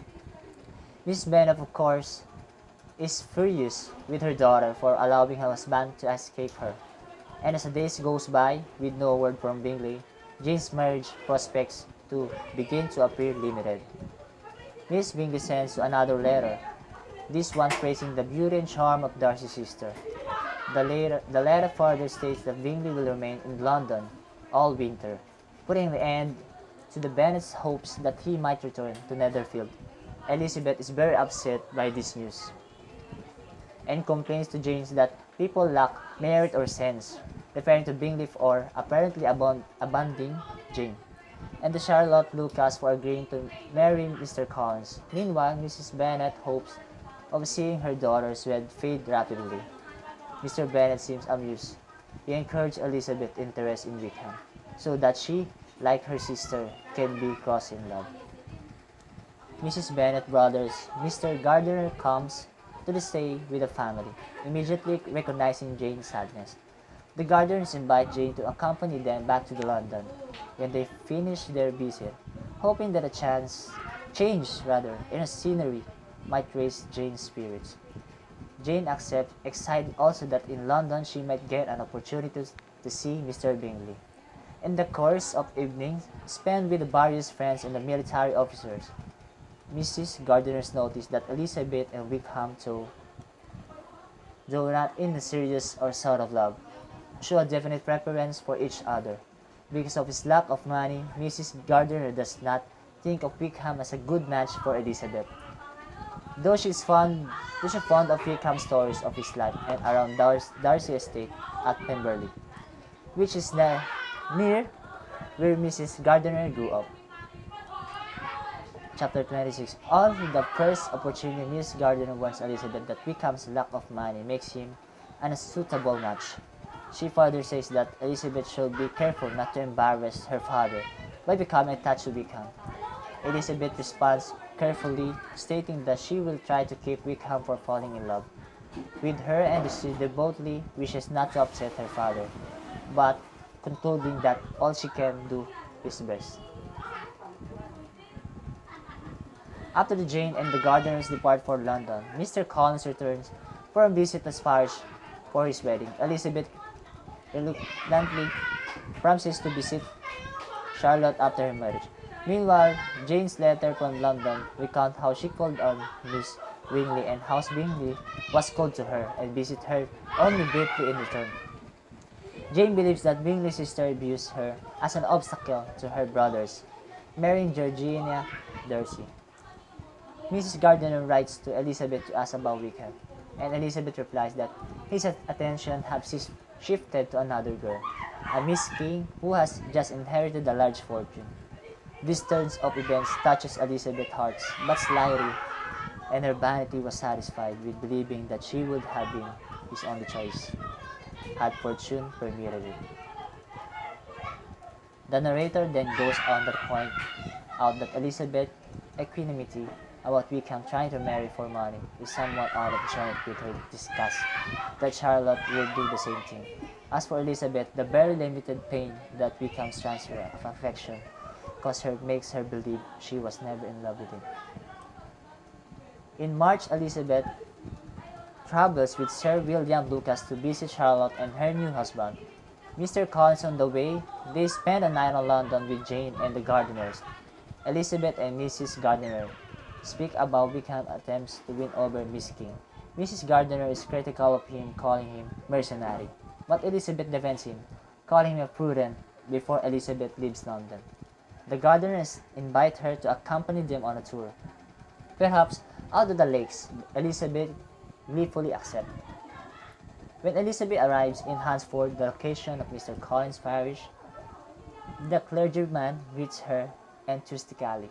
Miss Bennet, of course, is furious with her daughter for allowing her husband to escape her, and as the days goes by with no word from Bingley, Jane's marriage prospects to begin to appear limited. Miss Bingley sends another letter, this one praising the beauty and charm of Darcy's sister. The letter further states that Bingley will remain in London all winter, putting the end to the Bennets' hopes that he might return to Netherfield. Elizabeth is very upset by this news, and complains to Jane that people lack merit or sense, referring to Bingley for apparently abandoning Jane, and to Charlotte Lucas for agreeing to marry Mr. Collins. Meanwhile, Mrs. Bennet hopes of seeing her daughters wed fade rapidly. Mr. Bennet seems amused. He encouraged Elizabeth's interest in Wickham, so that she, like her sister, can be crossed in love. Mrs. Bennet brothers, Mr. Gardiner comes to the stay with the family, immediately recognizing Jane's sadness. The Gardiners invite Jane to accompany them back to London when they finish their visit, hoping that a change in a scenery might raise Jane's spirits. Jane accepts, excited also that in London she might get an opportunity to see Mr. Bingley. In the course of evenings spent with the various friends and the military officers, Mrs. Gardiner noticed that Elizabeth and Wickham, though not in a serious or sort of love, show a definite preference for each other. Because of his lack of money, Mrs. Gardiner does not think of Wickham as a good match for Elizabeth. Though she's fond of Wickham's stories of his life and around Darcy Estate at Pemberley, which is near where Mrs. Gardiner grew up. Chapter 26. On the first opportunity, Mrs. Gardiner warns Elizabeth that Wickham's lack of money makes him an unsuitable match. She further says that Elizabeth should be careful not to embarrass her father by becoming attached to Wickham. Elizabeth responds carefully, stating that she will try to keep Wickham from falling in love with her and she devotedly wishes not to upset her father, but concluding that all she can do is best. After Jane and the Gardiners depart for London, Mr. Collins returns for a visit as parish for his wedding. Elizabeth reluctantly promises to visit Charlotte after her marriage. Meanwhile, Jane's letter from London recounts how she called on Miss Bingley and how Bingley was called to her and visited her only briefly in return. Jane believes that Bingley's sister views her as an obstacle to her brothers marrying Georgiana Darcy. Mrs. Gardiner writes to Elizabeth to ask about Wickham, and Elizabeth replies that his attention has shifted to another girl, a Miss King who has just inherited a large fortune. This turn of events touches Elizabeth's heart, but slyly, and her vanity was satisfied with believing that she would have been his only choice, had fortune permitted it. The narrator then goes on to point out that Elizabeth's equanimity about Wickham trying to marry for money is somewhat out of joint with her disgust that Charlotte would do the same thing. As for Elizabeth, the very limited pain that Wickham's transfer of affection caused her makes her believe she was never in love with him. In March, Elizabeth travels with Sir William Lucas to visit Charlotte and her new husband. Mr. Collins on the way, they spend a night in London with Jane and the Gardiners. Elizabeth and Mrs. Gardiner speak about Wickham's attempts to win over Miss King. Mrs. Gardiner is critical of him, calling him mercenary, but Elizabeth defends him, calling him a prudent before Elizabeth leaves London. The Gardiners invite her to accompany them on a tour. Perhaps out of the lakes, Elizabeth gleefully accepts. When Elizabeth arrives in Hansford, the location of Mr. Collins' parish, the clergyman greets her enthusiastically,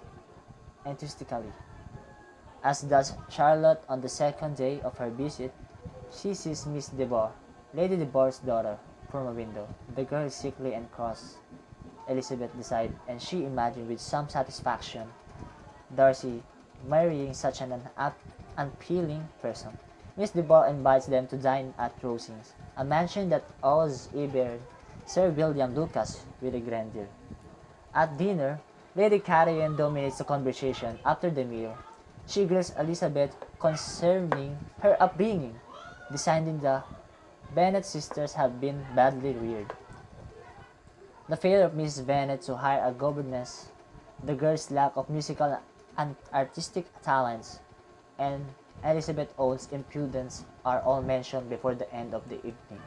as does Charlotte on the second day of her visit. She sees Miss Devore, Lady Devore's daughter, from a window. The girl is sickly and cross, Elizabeth decides, and she imagined with some satisfaction Darcy marrying such an unappealing person. Miss Devore invites them to dine at Rosings, a mansion that owes even Sir William Lucas with a grandeur. At dinner, Lady Catherine dominates the conversation. After the meal, she grills Elizabeth concerning her upbringing, deciding the Bennet sisters have been badly reared. The failure of Mrs. Bennet to hire a governess, the girl's lack of musical and artistic talents, and Elizabeth's own impudence are all mentioned before the end of the evening.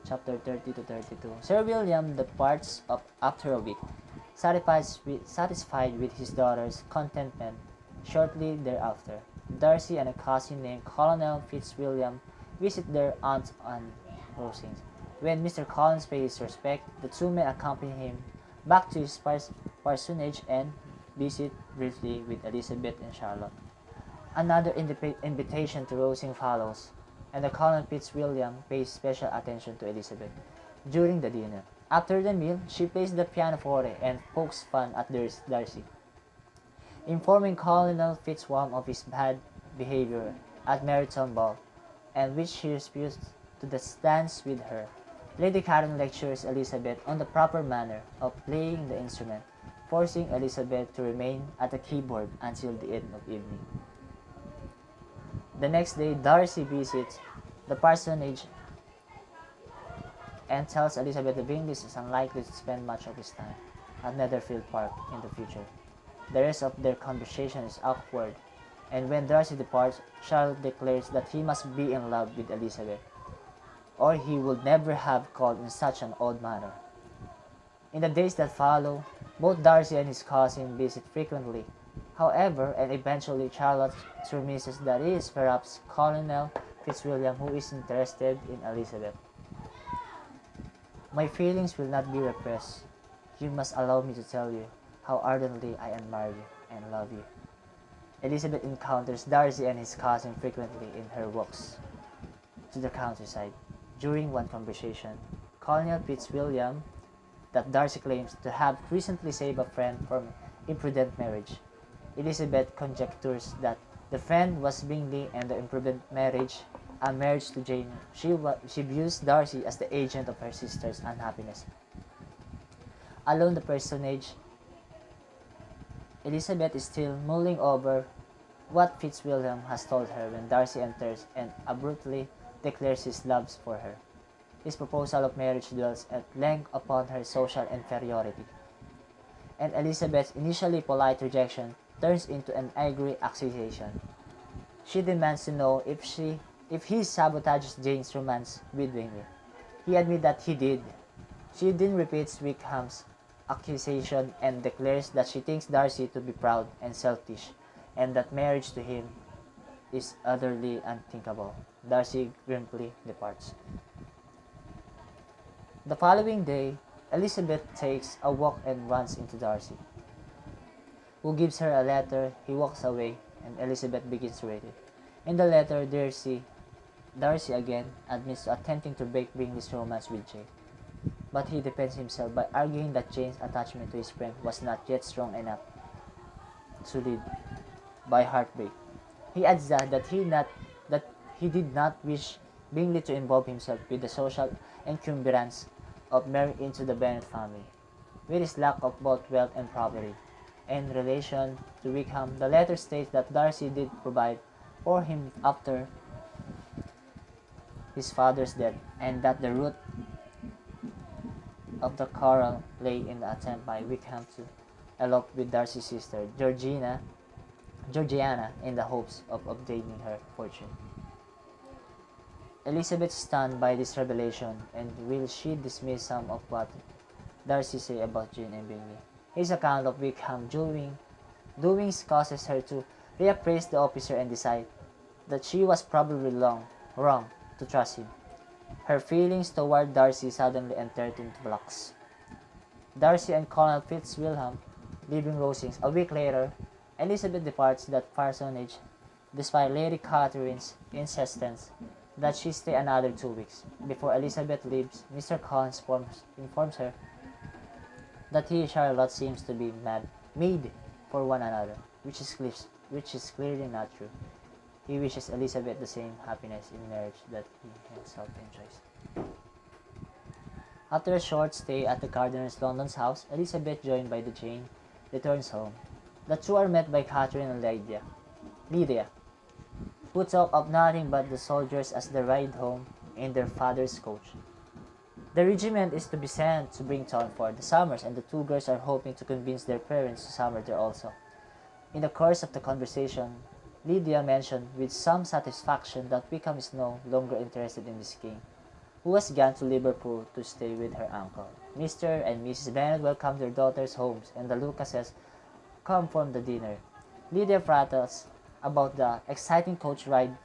Chapter 30 to 32. Sir William departs after a week, satisfied with his daughter's contentment. Shortly thereafter, Darcy and a cousin named Colonel Fitzwilliam visit their aunt on Rosings. When Mr. Collins pays his respect, the two men accompany him back to his parsonage and visit briefly with Elizabeth and Charlotte. Another invitation to Rosings follows, and the Colonel Fitzwilliam pays special attention to Elizabeth during the dinner. After the meal, she plays the pianoforte and pokes fun at Darcy, informing Colonel Fitzwilliam of his bad behavior at Meryton Ball, and which he refused to dance with her. Lady Catherine lectures Elizabeth on the proper manner of playing the instrument, forcing Elizabeth to remain at the keyboard until the end of evening. The next day, Darcy visits the parsonage and tells Elizabeth that Bingley is unlikely to spend much of his time at Netherfield Park in the future. The rest of their conversation is awkward, and when Darcy departs, Charlotte declares that he must be in love with Elizabeth, or he would never have called in such an odd manner. In the days that follow, both Darcy and his cousin visit frequently. However, and eventually Charlotte surmises that it is perhaps Colonel Fitzwilliam who is interested in Elizabeth. My feelings will not be repressed. You must allow me to tell you how ardently I admire you and love you. Elizabeth encounters Darcy and his cousin frequently in her walks to the countryside. During one conversation, Colonel Fitzwilliam that Darcy claims to have recently saved a friend from imprudent marriage. Elizabeth conjectures that the friend was Bingley and the imprudent marriage a marriage to Jane. She views Darcy as the agent of her sister's unhappiness. Alone the personage, Elizabeth is still mulling over what Fitzwilliam has told her when Darcy enters and abruptly declares his love for her. His proposal of marriage dwells at length upon her social inferiority, and Elizabeth's initially polite rejection turns into an angry accusation. She demands to know if he sabotages Jane's romance with Bingley. He admits that he did. She then repeats Wickham's accusation and declares that she thinks Darcy to be proud and selfish, and that marriage to him is utterly unthinkable. Darcy grimly departs. The following day, Elizabeth takes a walk and runs into Darcy, who gives her a letter. He walks away, and Elizabeth begins to read it. In the letter, Darcy again admits to attempting to break Bingley's romance with Jane, but he defends himself by arguing that Jane's attachment to his friend was not yet strong enough to lead by heartbreak. He adds that he did not wish Bingley to involve himself with the social encumbrance of marrying into the Bennet family, with his lack of both wealth and property. In relation to Wickham, the letter states that Darcy did provide for him after his father's death, and that the root of the quarrel lay in the attempt by Wickham to elope with Darcy's sister, Georgiana, in the hopes of obtaining her fortune. Elizabeth is stunned by this revelation, and will she dismiss some of what Darcy say about Jane and Bingley? His account of Wickham's doings causes her to reappraise the officer and decide that she was probably wrong to trust him. Her feelings toward Darcy suddenly entered into flux. Darcy and Colonel Fitzwilliam leaving Rosings a week later, Elizabeth departs that parsonage despite Lady Catherine's insistence that she stay another 2 weeks. Before Elizabeth leaves, Mr. Collins informs her that he and Charlotte seems to be made for one another, which is clearly not true. He wishes Elizabeth the same happiness in marriage that he himself enjoys. After a short stay at the Gardiner's London's house, Elizabeth, joined by the Jane, returns home. The two are met by Catherine and Lydia, who talk of nothing but the soldiers as they ride home in their father's coach. The regiment is to be sent to Brington for the summers, and the two girls are hoping to convince their parents to summer there also. In the course of the conversation, Lydia mentioned with some satisfaction that Wickham is no longer interested in Miss King, who has gone to Liverpool to stay with her uncle. Mr. and Mrs. Bennet welcomed their daughters' homes, and the Lucases come from the dinner. Lydia prattles about the exciting coach ride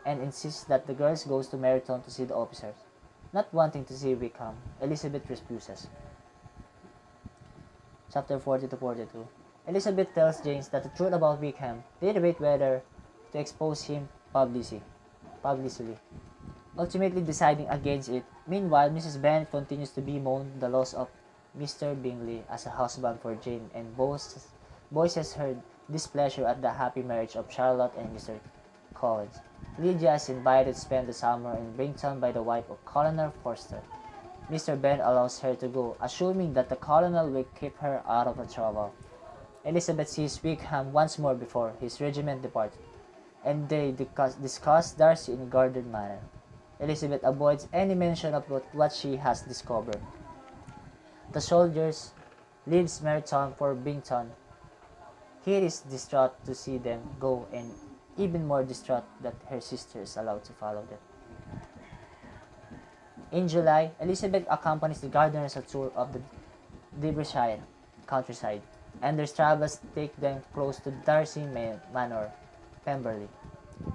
and insists that the girls goes to Meryton to see the officers. Not wanting to see Wickham, Elizabeth refuses. Chapter 40 to 42. Elizabeth tells James that the truth about Wickham. They debate whether to expose him publicly, ultimately deciding against it. Meanwhile, Mrs. Bennet continues to bemoan the loss of Mr. Bingley as a husband for Jane, and voices her displeasure at the happy marriage of Charlotte and Mr. Collins. Lydia is invited to spend the summer in Brington by the wife of Colonel Forster. Mr. Bennet allows her to go, assuming that the colonel will keep her out of trouble. Elizabeth sees Wickham once more before his regiment departs, and they discuss Darcy in a guarded manner. Elizabeth avoids any mention of what she has discovered. The soldiers leaves Meriton for Bington. Kate is distraught to see them go and even more distraught that her sister is allowed to follow them. In July, Elizabeth accompanies the Gardiners on a tour of the Derbyshire countryside, and their travels take them close to Darcy Manor, Pemberley.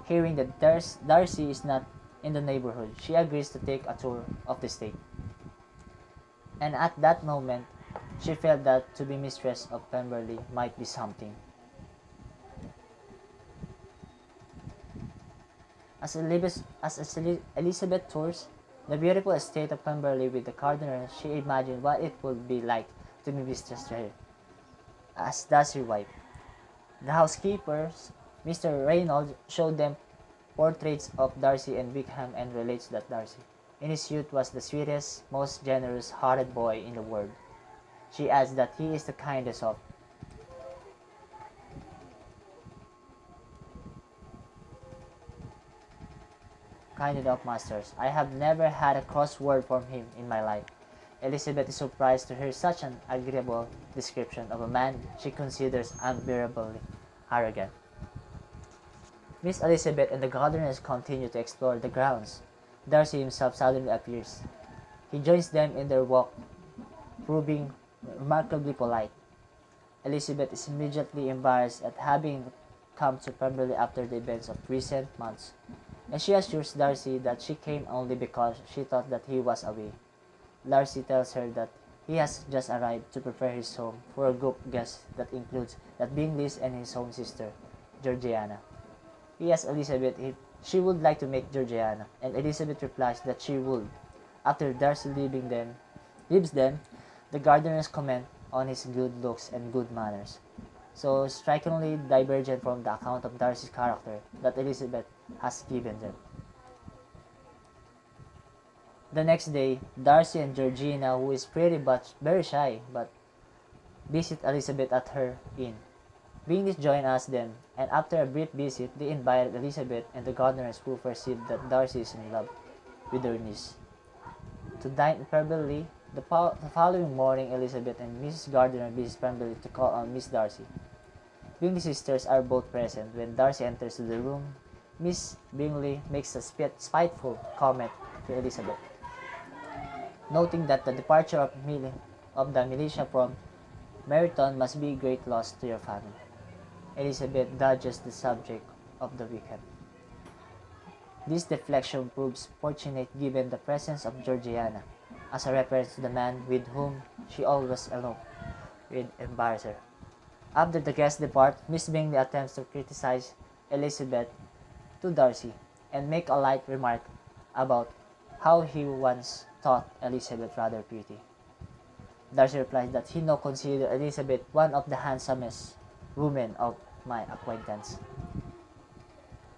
Hearing that Darcy is not in the neighborhood, she agrees to take a tour of the estate. And at that moment, she felt that to be mistress of Pemberley might be something. As Elizabeth tours the beautiful estate of Pemberley with the Gardiners, she imagined what it would be like to be mistress to her, as does her wife. The housekeepers, Mr. Reynolds, showed them portraits of Darcy and Wickham and relates that Darcy, in his youth, was the sweetest, most generous-hearted boy in the world. She adds that he is the kindest of masters. I have never had a cross word from him in my life. Elizabeth is surprised to hear such an agreeable description of a man she considers unbearably arrogant. Miss Elizabeth and the Gardiners continue to explore the grounds. Darcy himself suddenly appears. He joins them in their walk, proving remarkably polite. Elizabeth is immediately embarrassed at having come to Pemberley after the events of recent months, and she assures Darcy that she came only because she thought that he was away. Darcy tells her that he has just arrived to prepare his home for a group guest that includes that Bingleys and his own sister, Georgiana. He asks Elizabeth if she would like to meet Georgiana, and Elizabeth replies that she would. After Darcy leaves them, the Gardiners comment on his good looks and good manners, so strikingly divergent from the account of Darcy's character that Elizabeth has given them. The next day, Darcy and Georgiana, who is pretty but very shy, but visit Elizabeth at her inn. Bingley join us then, and after a brief visit, they invited Elizabeth and the Gardiners, who perceive that Darcy is in love with their niece, to dine in Pemberley. The following morning, Elizabeth and Mrs. Gardiner visit Pemberley to call on Miss Darcy. Bingley's sisters are both present. When Darcy enters the room, Miss Bingley makes a spiteful comment to Elizabeth, noting that the departure of the militia from Meryton must be a great loss to your family. Elizabeth dodges the subject of the weekend. This deflection proves fortunate given the presence of Georgiana, as a reference to the man with whom she always eloped with embarrass her. After the guests depart, Miss Bingley attempts to criticize Elizabeth to Darcy and make a light remark about how he once thought Elizabeth rather pretty. Darcy replies that he now considers Elizabeth one of the handsomest women of my acquaintance.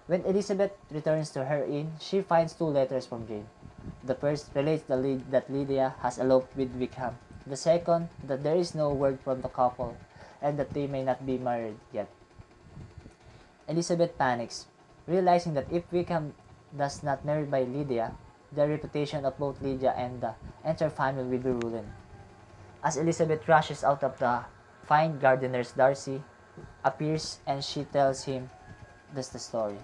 When Elizabeth returns to her inn, she finds two letters from Jane. The first relates that Lydia has eloped with Wickham. The second, that there is no word from the couple and that they may not be married yet. Elizabeth panics, realizing that if Wickham does not marry by Lydia, the reputation of both Lydia and the entire family will be ruined. As Elizabeth rushes out of the fine Gardiners, Darcy appears and she tells him the story.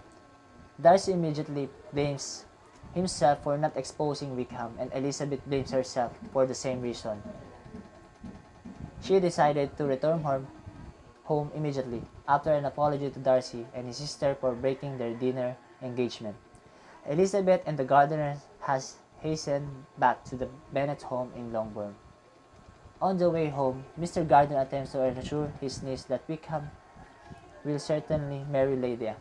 Darcy immediately blames himself for not exposing Wickham, and Elizabeth blames herself for the same reason. She decided to return home immediately after an apology to Darcy and his sister for breaking their dinner engagement. Elizabeth and the Gardiners has hastened back to the Bennet home in Longbourn. On the way home, Mr. Gardiner attempts to assure his niece that Wickham will certainly marry Lydia,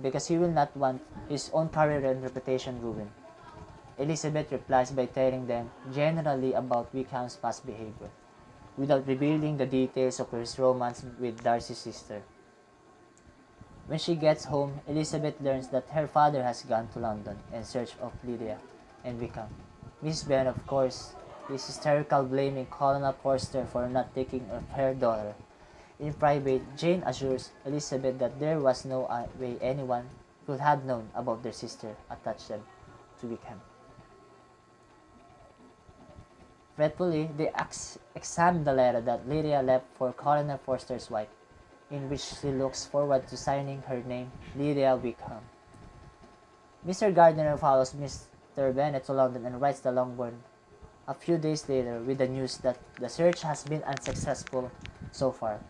because he will not want his own career and reputation ruined. Elizabeth replies by telling them generally about Wickham's past behavior, without revealing the details of his romance with Darcy's sister. When she gets home, Elizabeth learns that her father has gone to London in search of Lydia and Wickham. Miss Bennet, of course, is hysterical, blaming Colonel Forster for not taking of her daughter. In private, Jane assures Elizabeth that there was no way anyone could have known about their sister attached them to Wickham. Fretfully, they examined the letter that Lydia left for Colonel Forster's wife, in which she looks forward to signing her name Lydia Wickham. Mr. Gardiner follows Mr. Bennet to London and writes to Longbourn a few days later with the news that the search has been unsuccessful so far.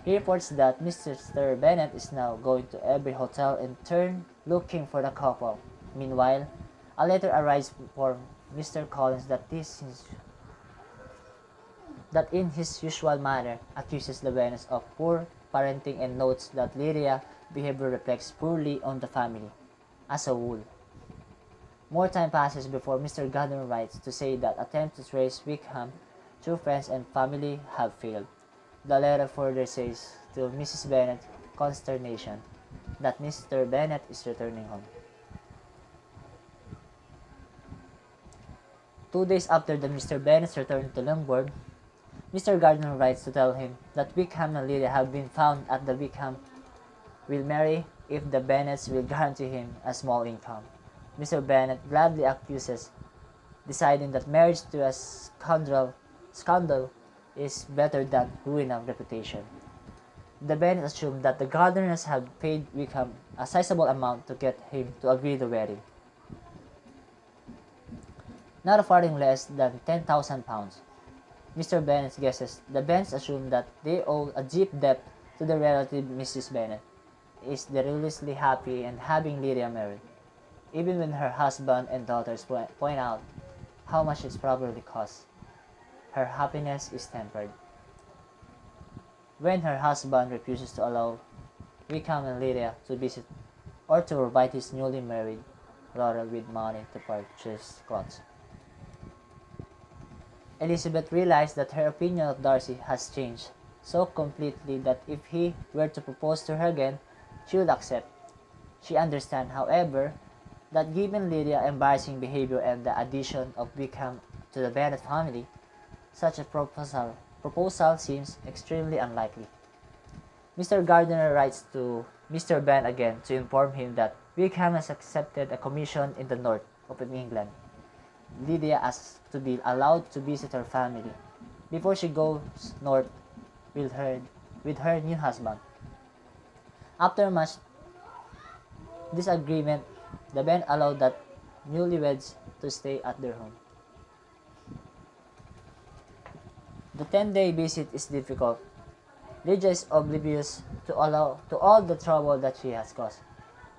He reports that Mr. Bennet is now going to every hotel in turn looking for the couple. Meanwhile, a letter arrives for Mr. Collins that in his usual manner accuses the Bennets of poor parenting and notes that Lydia's behavior reflects poorly on the family as a whole. More time passes before Mr. Gardner writes to say that attempts to trace Wickham through friends and family have failed. The letter further says, to Mrs. Bennet's consternation, that Mr. Bennet is returning home. 2 days after the Mr. Bennet's return to Longbourn, Mr. Gardner writes to tell him that Wickham and Lydia have been found at the Wickham will marry if the Bennets will guarantee him a small income. Mr. Bennet gladly acquiesces, deciding that marriage to a scandal is better than ruin of reputation. The Bennets assume that the Gardners have paid Wickham a sizable amount to get him to agree the wedding. Not a farthing less than £10,000. Mr. Bennet guesses the Bennets assume that they owe a deep debt to the relative Mrs. Bennet, is deliciously happy in having Lydia married, even when her husband and daughters point out how much it probably costs. Her happiness is tempered. When her husband refuses to allow Wickham and Lydia to visit or to provide his newly married daughter with money to purchase clothes. Elizabeth realized that her opinion of Darcy has changed so completely that if he were to propose to her again, she would accept. She understands, however, that given Lydia's embarrassing behavior and the addition of Wickham to the Bennet family, such a proposal seems extremely unlikely. Mr. Gardiner writes to Mr. Bennet again to inform him that Wickham has accepted a commission in the north of England. Lydia asks to be allowed to visit her family before she goes north with her new husband. After much disagreement, the Bennet allowed the newlyweds to stay at their home. The 10-day visit is difficult. Lydia is oblivious to all the trouble that she has caused,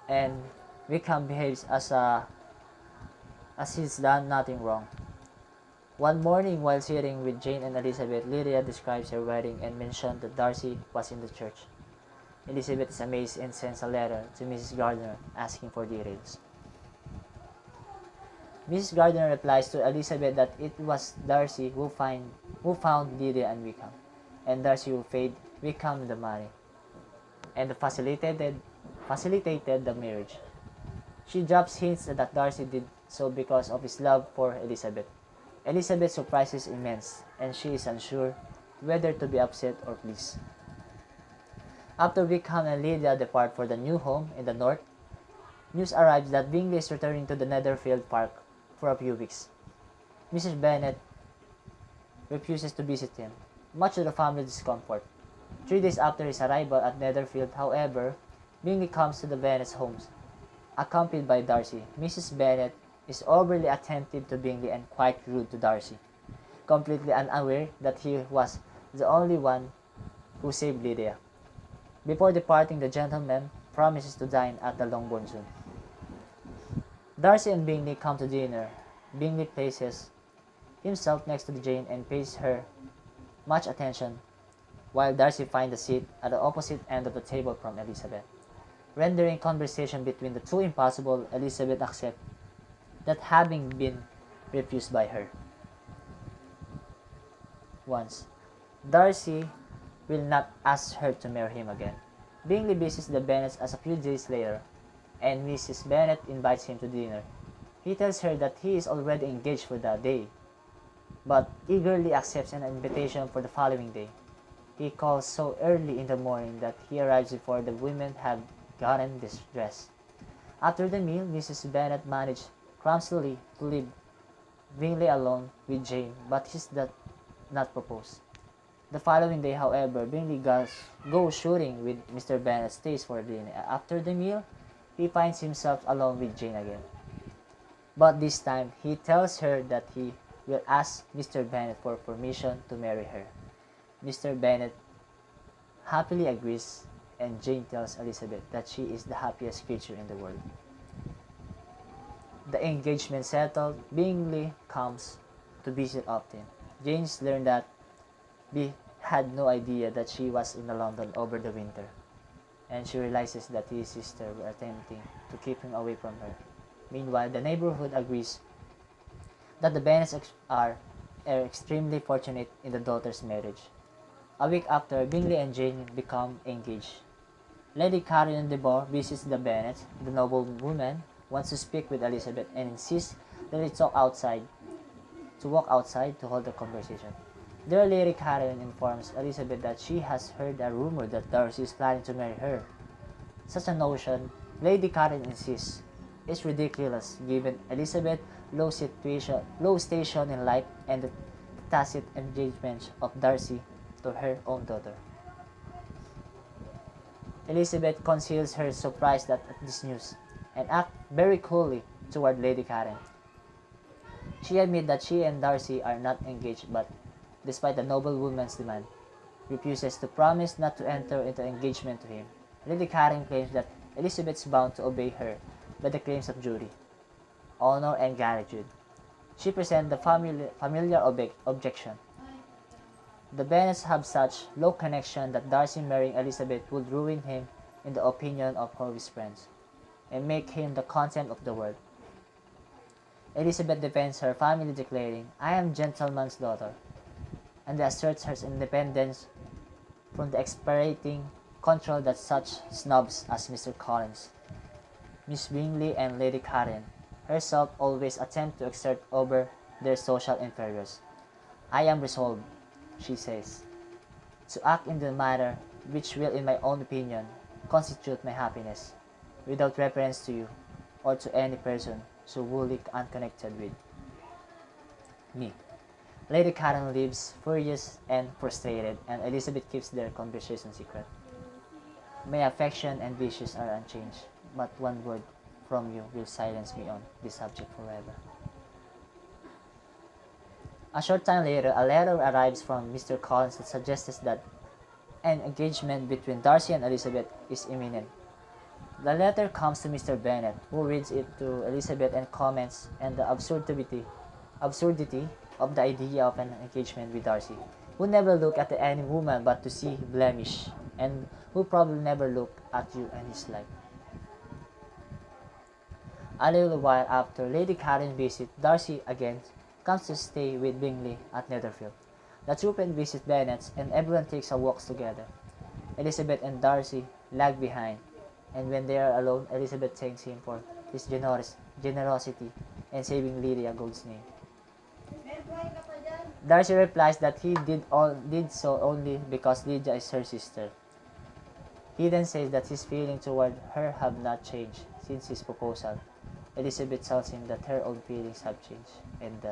and Wickham behaves as he's done nothing wrong. One morning, while sitting with Jane and Elizabeth, Lydia describes her wedding and mentioned that Darcy was in the church. Elizabeth is amazed and sends a letter to Mrs. Gardiner asking for details. Mrs. Gardiner replies to Elizabeth that it was Darcy who found Lydia and Wickham, and Darcy who paid Wickham the money, and facilitated the marriage. She drops hints that Darcy did so because of his love for Elizabeth. Elizabeth's surprise is immense, and she is unsure whether to be upset or pleased. After Wickham and Lydia depart for the new home in the north, news arrives that Bingley is returning to the Netherfield Park for a few weeks. Mrs. Bennet refuses to visit him, much to the family's discomfort. 3 days after his arrival at Netherfield, however, Bingley comes to the Bennets' homes, accompanied by Darcy. Mrs. Bennet is overly attentive to Bingley and quite rude to Darcy, completely unaware that he was the only one who saved Lydia. Before departing, the gentleman promises to dine at the Longbourn soon. Darcy and Bingley come to dinner. Bingley places himself next to Jane and pays her much attention, while Darcy finds a seat at the opposite end of the table from Elizabeth. Rendering conversation between the two impossible, Elizabeth accepts that having been refused by her once, Darcy will not ask her to marry him again. Bingley visits the Bennets a few days later, and Mrs. Bennet invites him to dinner. He tells her that he is already engaged for that day, but eagerly accepts an invitation for the following day. He calls so early in the morning that he arrives before the women have gotten dressed. After the meal, Mrs. Bennet managed clumsily to leave Bingley alone with Jane, but he does not propose. The following day, however, Bingley goes shooting with Mr. Bennet, stays for dinner. After the meal, he finds himself alone with Jane again. But this time, he tells her that he will ask Mr. Bennet for permission to marry her. Mr. Bennet happily agrees, and Jane tells Elizabeth that she is the happiest creature in the world. The engagement settled, Bingley comes to visit often. James learned that B had no idea that she was in London over the winter, and she realizes that his sister were attempting to keep him away from her. Meanwhile, the neighborhood agrees that the Bennets are extremely fortunate in the daughter's marriage. A week after, Bingley and Jane become engaged. Lady Caroline de Bourgh visits the Bennets. The noblewoman wants to speak with Elizabeth and insists that they walk outside to hold a conversation. There, Lady Caroline informs Elizabeth that she has heard a rumor that Darcy is planning to marry her. Such a notion, Lady Caroline insists, is ridiculous given Elizabeth's low station in life and the tacit engagement of Darcy to her own daughter. Elizabeth conceals her surprise at this news and acts very coolly toward Lady Caroline. She admits that she and Darcy are not engaged, but despite the noblewoman's demand, refuses to promise not to enter into engagement to him. Lady Caroline claims that Elizabeth is bound to obey her by the claims of duty, honor, and gratitude. She presents the familiar objection. The Bennets have such low connection that Darcy marrying Elizabeth would ruin him in the opinion of all his friends, and make him the contempt of the world. Elizabeth defends her family, declaring, "I am gentleman's daughter," and asserts her independence from the exasperating control that such snobs as Mr. Collins, Miss Bingley, and Lady Caroline herself always attempt to exert over their social inferiors. "I am resolved," she says, "to act in the matter which will, in my own opinion, constitute my happiness, without reference to you, or to any person so wholly unconnected with me." Lady Caroline leaves furious and frustrated, and Elizabeth keeps their conversation secret. "My affection and wishes are unchanged, but one word from you will silence me on this subject forever." A short time later, a letter arrives from Mr. Collins that suggests that an engagement between Darcy and Elizabeth is imminent. The letter comes to Mr. Bennet, who reads it to Elizabeth and comments on the absurdity of the idea of an engagement with Darcy, who never looked at any woman but to see blemish, and who probably never looked at you in his life. A little while after Lady Caroline visit, Darcy again comes to stay with Bingley at Netherfield. The troop visit Bennets, and everyone takes a walk together. Elizabeth and Darcy lag behind, and when they are alone, Elizabeth thanks him for his generosity in saving Lydia Gold's name. Darcy replies that he did so only because Lydia is her sister. He then says that his feelings toward her have not changed since his proposal. Elizabeth tells him that her own feelings have changed, and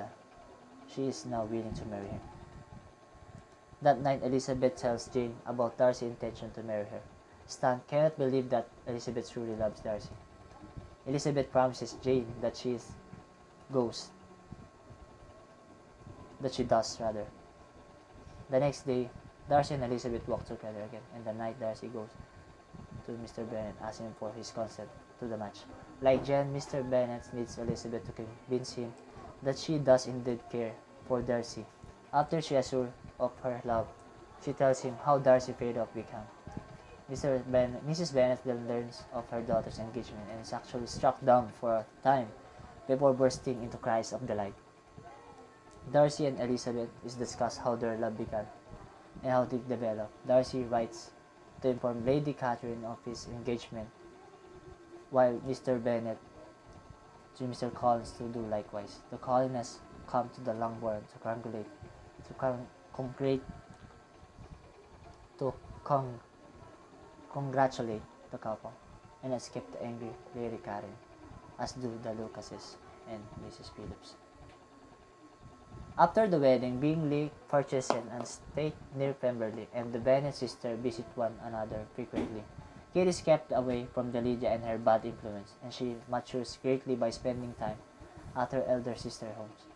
she is now willing to marry him. That night, Elizabeth tells Jane about Darcy's intention to marry her. Stan cannot believe that Elizabeth truly loves Darcy. Elizabeth promises Jane that she does. The next day, Darcy and Elizabeth walk together again, and the night Darcy goes to Mr. Bennet asking for his consent to the match. Like Jane, Mr. Bennet needs Elizabeth to convince him that she does indeed care for Darcy. After she assures of her love, she tells him how Darcy feared of Wickham. Mrs. Bennet then learns of her daughter's engagement and is actually struck dumb for a time before bursting into cries of delight. Darcy and Elizabeth discuss how their love began and how it developed. Darcy writes to inform Lady Catherine of his engagement, while Mr. Bennet to Mr. Collins to do likewise. The Collins come to the Longbourn to congratulate the couple and escape the angry Lady Karen, as do the Lucases and Mrs. Phillips. After the wedding, Bingley purchased an estate near Pemberley, and the Bennet sisters visit one another frequently. Kate is kept away from the Lydia and her bad influence, and she matures greatly by spending time at her elder sister homes.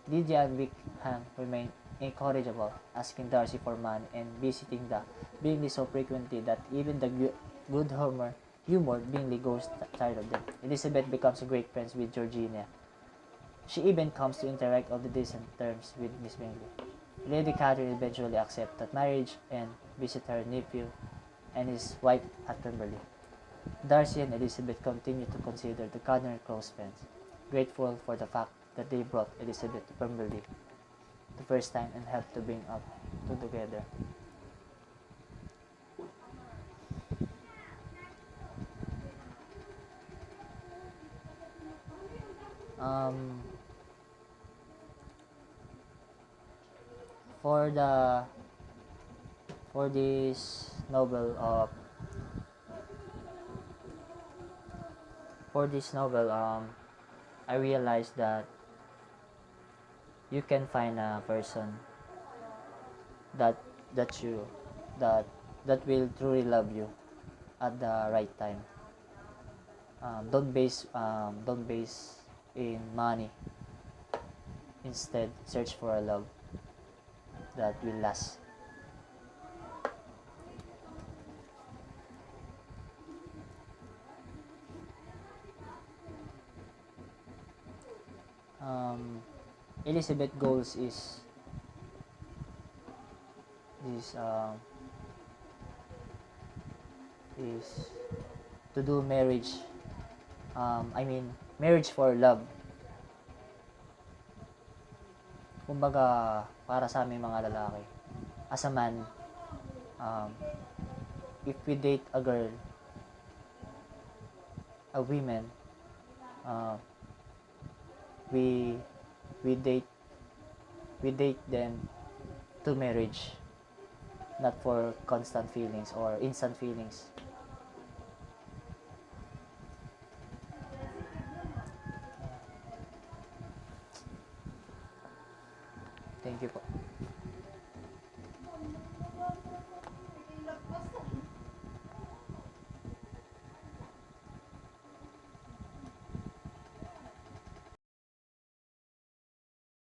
Lydia and Wickham remain incorrigible, asking Darcy for money and visiting the Bingley so frequently that even the good-humored Bingley grows tired of them. Elizabeth becomes great friends with Georgina. She even comes to interact on the decent terms with Miss Bingley. Lady Catherine eventually accepts that marriage and visit her nephew and his wife at Pemberley. Darcy and Elizabeth continue to consider the Gardner close friends, grateful for the fact that they brought Elizabeth to Pemberley the first time and helped to bring up two together. Um, for the for this novel of for this novel I realized that you can find a person that that you that that will truly love you at the right time. Don't base in money. Instead, search for a love that will last. Elizabeth goals is um, is to do marriage. Marriage for love. Kumbaga, para sa aming mga lalaki, as a man, um, if we date a girl, a woman, uh, we we date we date them to marriage, not for constant feelings or instant feelings.